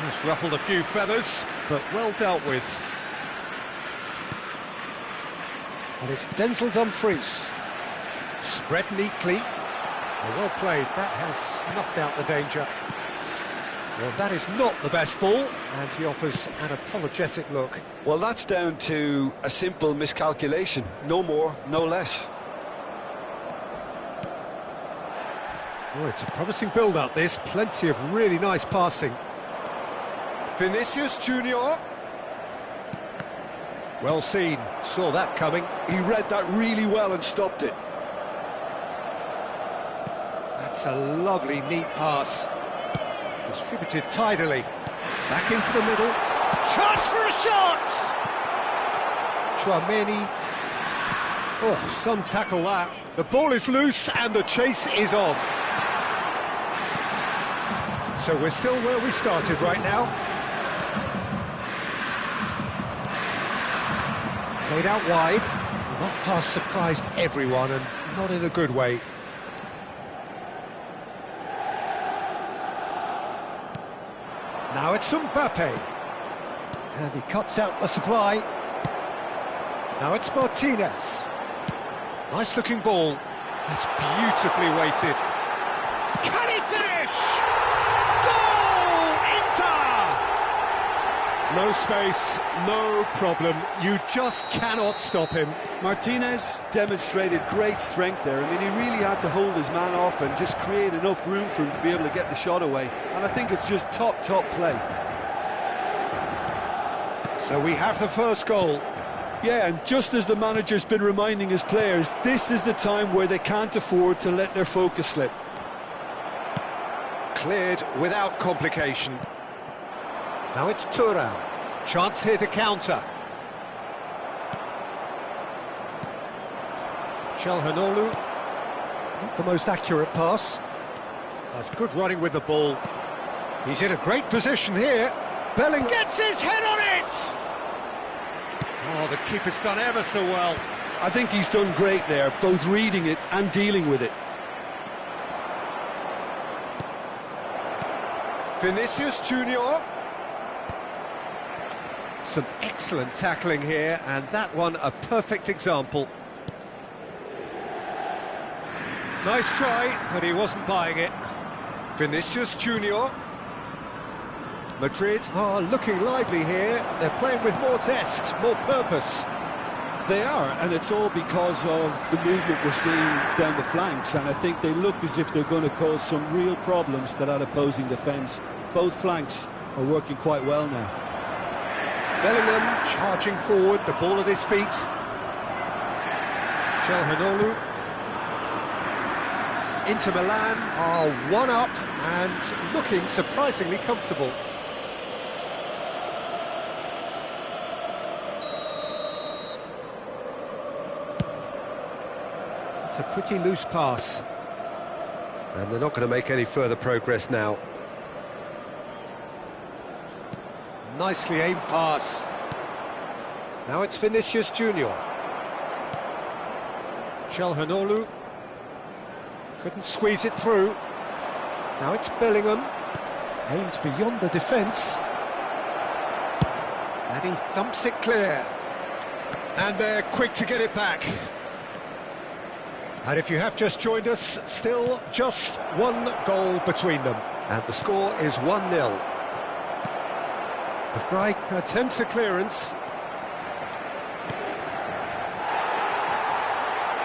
It's ruffled a few feathers, but well dealt with. And it's Denzel Dumfries. Spread neatly. Well played. That has snuffed out the danger. Well, that is not the best ball, and he offers an apologetic look. Well, that's down to a simple miscalculation. No more, no less. Oh, it's a promising build-up, this. Plenty of really nice passing. Vinicius Junior. Well seen. Saw that coming. He read that really well and stopped it. That's a lovely, neat pass. Distributed tidily. Back into the middle. Chance for a shot! Chouameni. Oh, some tackle that. The ball is loose and the chase is on. So we're still where we started right now. Played out wide. That pass surprised everyone, and not in a good way. Now it's Mbappe. And he cuts out the supply. Now it's Martinez. Nice looking ball. That's beautifully weighted. Can he finish? Goal! Inter! No space, no problem. You just cannot stop him. Martinez demonstrated great strength there. I mean, he really had to hold his man off and just create enough room for him to be able to get the shot away. And I think it's just top play. So we have the first goal. Yeah, and just as the manager's been reminding his players, this is the time where they can't afford to let their focus slip. Cleared without complication. Now it's Tuong. Chance here to counter. Calhanoglu. Not the most accurate pass. That's good running with the ball. He's in a great position here. Belling gets his head on it! Oh, the keeper's done ever so well. I think he's done great there, both reading it and dealing with it. Vinicius Junior. Some excellent tackling here, and that one a perfect example. Nice try, but he wasn't buying it. Vinicius Junior. Madrid are looking lively here. They're playing with more zest, more purpose. They are, and it's all because of the movement we're seeing down the flanks, and I think they look as if they're going to cause some real problems to that opposing defence. Both flanks are working quite well now. Bellingham charging forward, the ball at his feet. Calhanoglu. Inter Milan are one up and looking surprisingly comfortable. It's a pretty loose pass. And they're not going to make any further progress now. Nicely aimed pass. Now it's Vinicius Junior. Calhanoglu. Couldn't squeeze it through. Now it's Bellingham. Aimed beyond the defence. And he thumps it clear. And they're quick to get it back. And if you have just joined us, still just one goal between them. And the score is 1-0. The Fry attempts a clearance.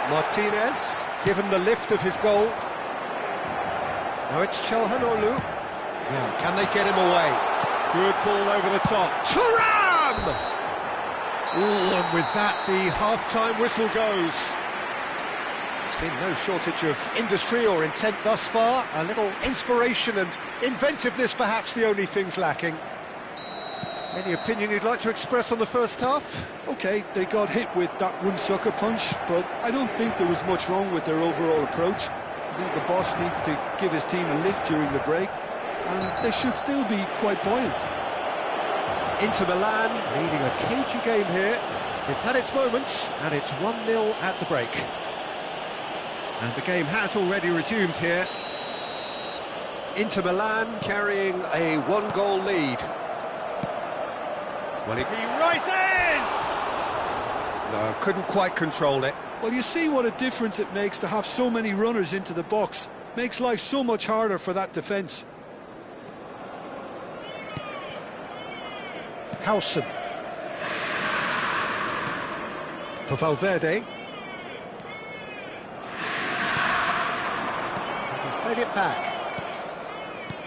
Martinez, given the lift of his goal. Now it's Çalhanoğlu. Now, can they get him away? Good ball over the top. Thuram! Ooh, and with that, the half-time whistle goes. There's been no shortage of industry or intent thus far. A little inspiration and inventiveness, perhaps, the only things lacking. Any opinion you'd like to express on the first half? OK, they got hit with that one sucker punch, but I don't think there was much wrong with their overall approach. I think the boss needs to give his team a lift during the break, and they should still be quite buoyant. Inter Milan leading a cagey game here. It's had its moments, and it's 1-0 at the break. And the game has already resumed here. Inter Milan carrying a one-goal lead. Well, he rises! No, couldn't quite control it. Well, you see what a difference it makes to have so many runners into the box. Makes life so much harder for that defence. Howson. For Valverde. He's played it back.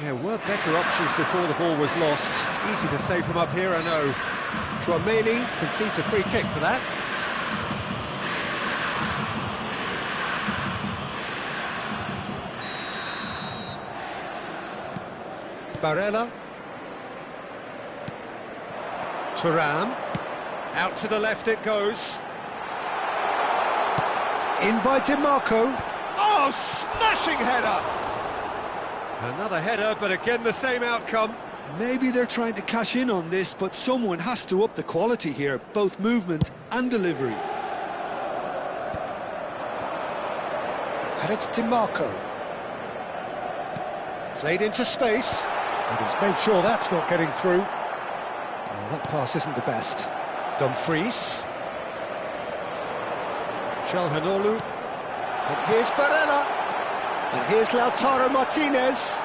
There were better options before the ball was lost. Easy to say from up here, I know. Tchouameni concedes a free kick for that. Barella. Thuram. Out to the left it goes. In by DiMarco. Oh, smashing header! Another header, but again the same outcome. Maybe they're trying to cash in on this, but someone has to up the quality here, both movement and delivery. And it's DiMarco. Played into space, and he's made sure that's not getting through. Oh, that pass isn't the best. Dumfries. Çalhanoğlu. And here's Barella. And here's Lautaro Martinez.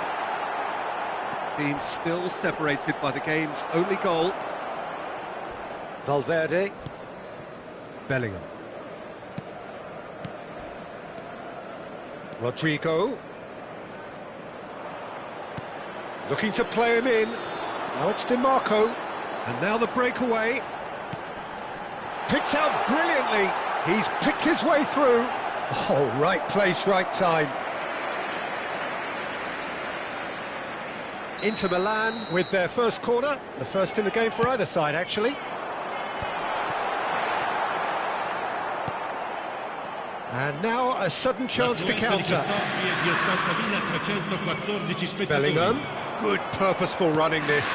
Team still separated by the game's only goal. Valverde. Bellingham. Rodrigo. Looking to play him in. Now it's DiMarco. And now the breakaway. Picked out brilliantly. He's picked his way through. Oh, right place, right time. Inter Milan with their first corner, the first in the game for either side, actually. And now a sudden chance to counter. Bellingham, good purposeful running this.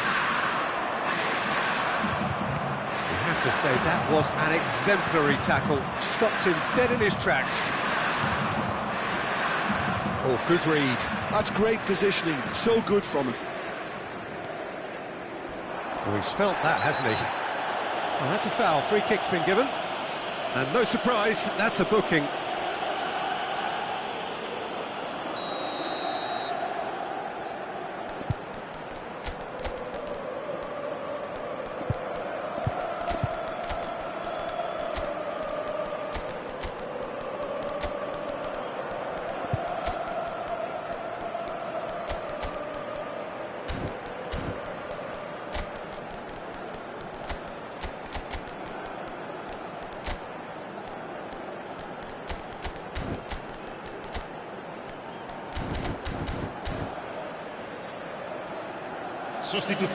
You have to say that was an exemplary tackle, stopped him dead in his tracks. Oh, good read. That's great positioning, so good from him. Well, he's felt that, hasn't he? Well, that's a foul. Free kick's been given. And no surprise, that's a booking.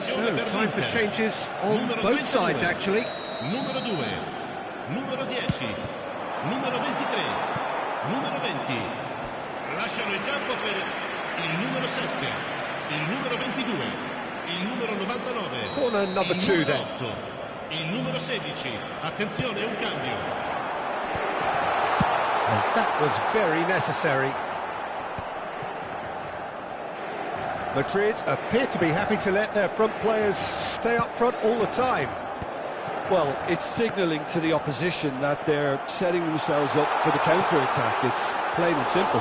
So, time for changes on both sides, actually. Numero 2, numero 10, numero 23, numero 20. Lasciano il campo per il numero 7, il numero 22, il numero 99. Corner number 2 then. 8, il numero 16. Attenzione, un cambio. And that was very necessary. Madrid appear to be happy to let their front players stay up front all the time. Well, it's signalling to the opposition that they're setting themselves up for the counter-attack. It's plain and simple.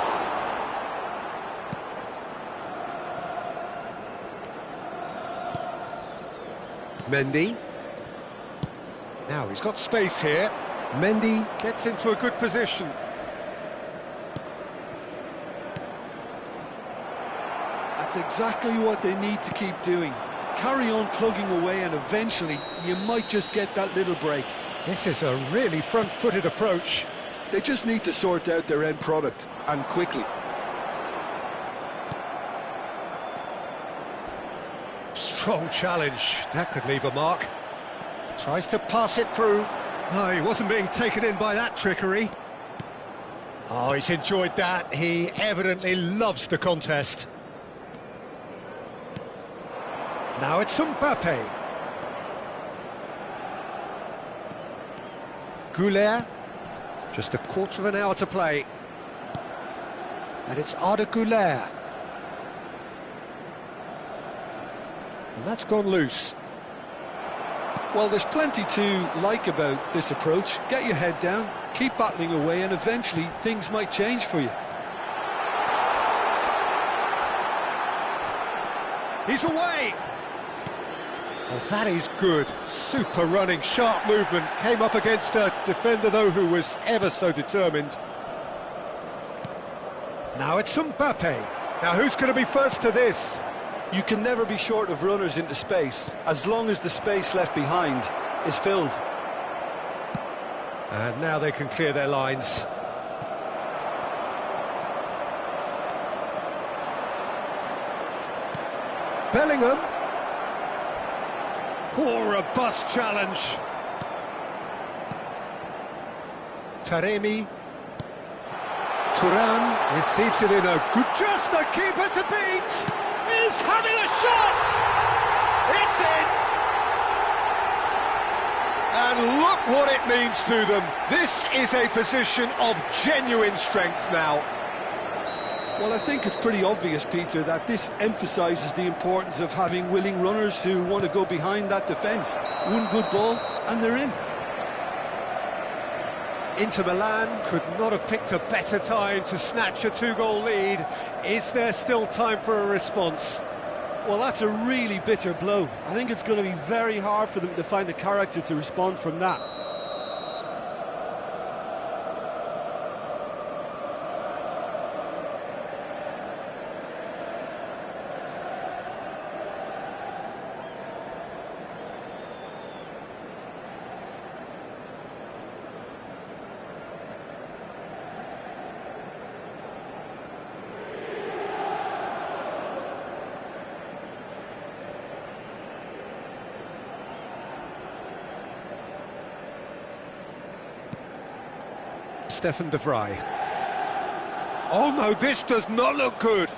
Mendy. Now he's got space here. Mendy gets into a good position. That's exactly what they need to keep doing. Carry on plugging away and eventually you might just get that little break. This is a really front-footed approach. They just need to sort out their end product, and quickly. Strong challenge. That could leave a mark. Tries to pass it through. No, he wasn't being taken in by that trickery. Oh, he's enjoyed that. He evidently loves the contest. Now it's Mbappe. Goulet. Just a quarter of an hour to play. And it's Arda Goulet. And that's gone loose. Well, there's plenty to like about this approach. Get your head down, keep battling away, and eventually things might change for you. He's away! Well, that is good. Super running, sharp movement. Came up against a defender, though, who was ever so determined. Now it's Mbappe. Now who's going to be first to this? You can never be short of runners into space, as long as the space left behind is filled. And now they can clear their lines. Bellingham. Oh, robust challenge. Taremi. Tuong receives it in a good... Just the keeper to beat! He's having a shot! It's in! And look what it means to them. This is a position of genuine strength now. Well, I think it's pretty obvious, Peter, that this emphasises the importance of having willing runners who want to go behind that defence. One good ball, and they're in. Inter Milan could not have picked a better time to snatch a two-goal lead. Is there still time for a response? Well, that's a really bitter blow. I think it's going to be very hard for them to find the character to respond from that. Stefan de Vrij. Oh no, this does not look good.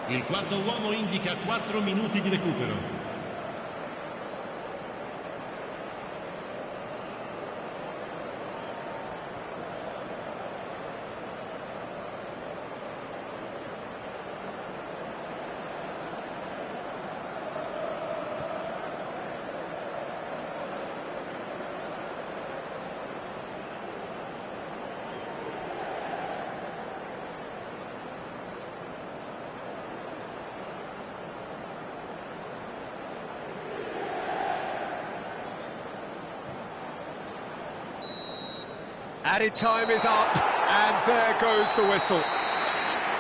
Il quarto uomo indica 4 minuti di recupero. Added time is up, and there goes the whistle.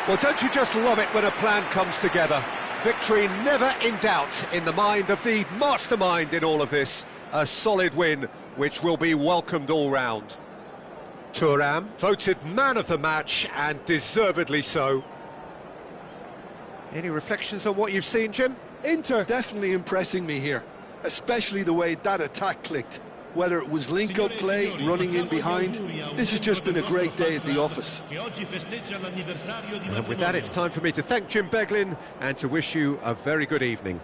Well, don't you just love it when a plan comes together? Victory never in doubt in the mind of the mastermind in all of this. A solid win, which will be welcomed all round. Thuram voted man of the match, and deservedly so. Any reflections on what you've seen, Jim? Inter definitely impressing me here, especially the way that attack clicked. Whether it was link-up play, running in behind, this has just been a great day at the office. And with that, it's time for me to thank Jim Beglin and to wish you a very good evening.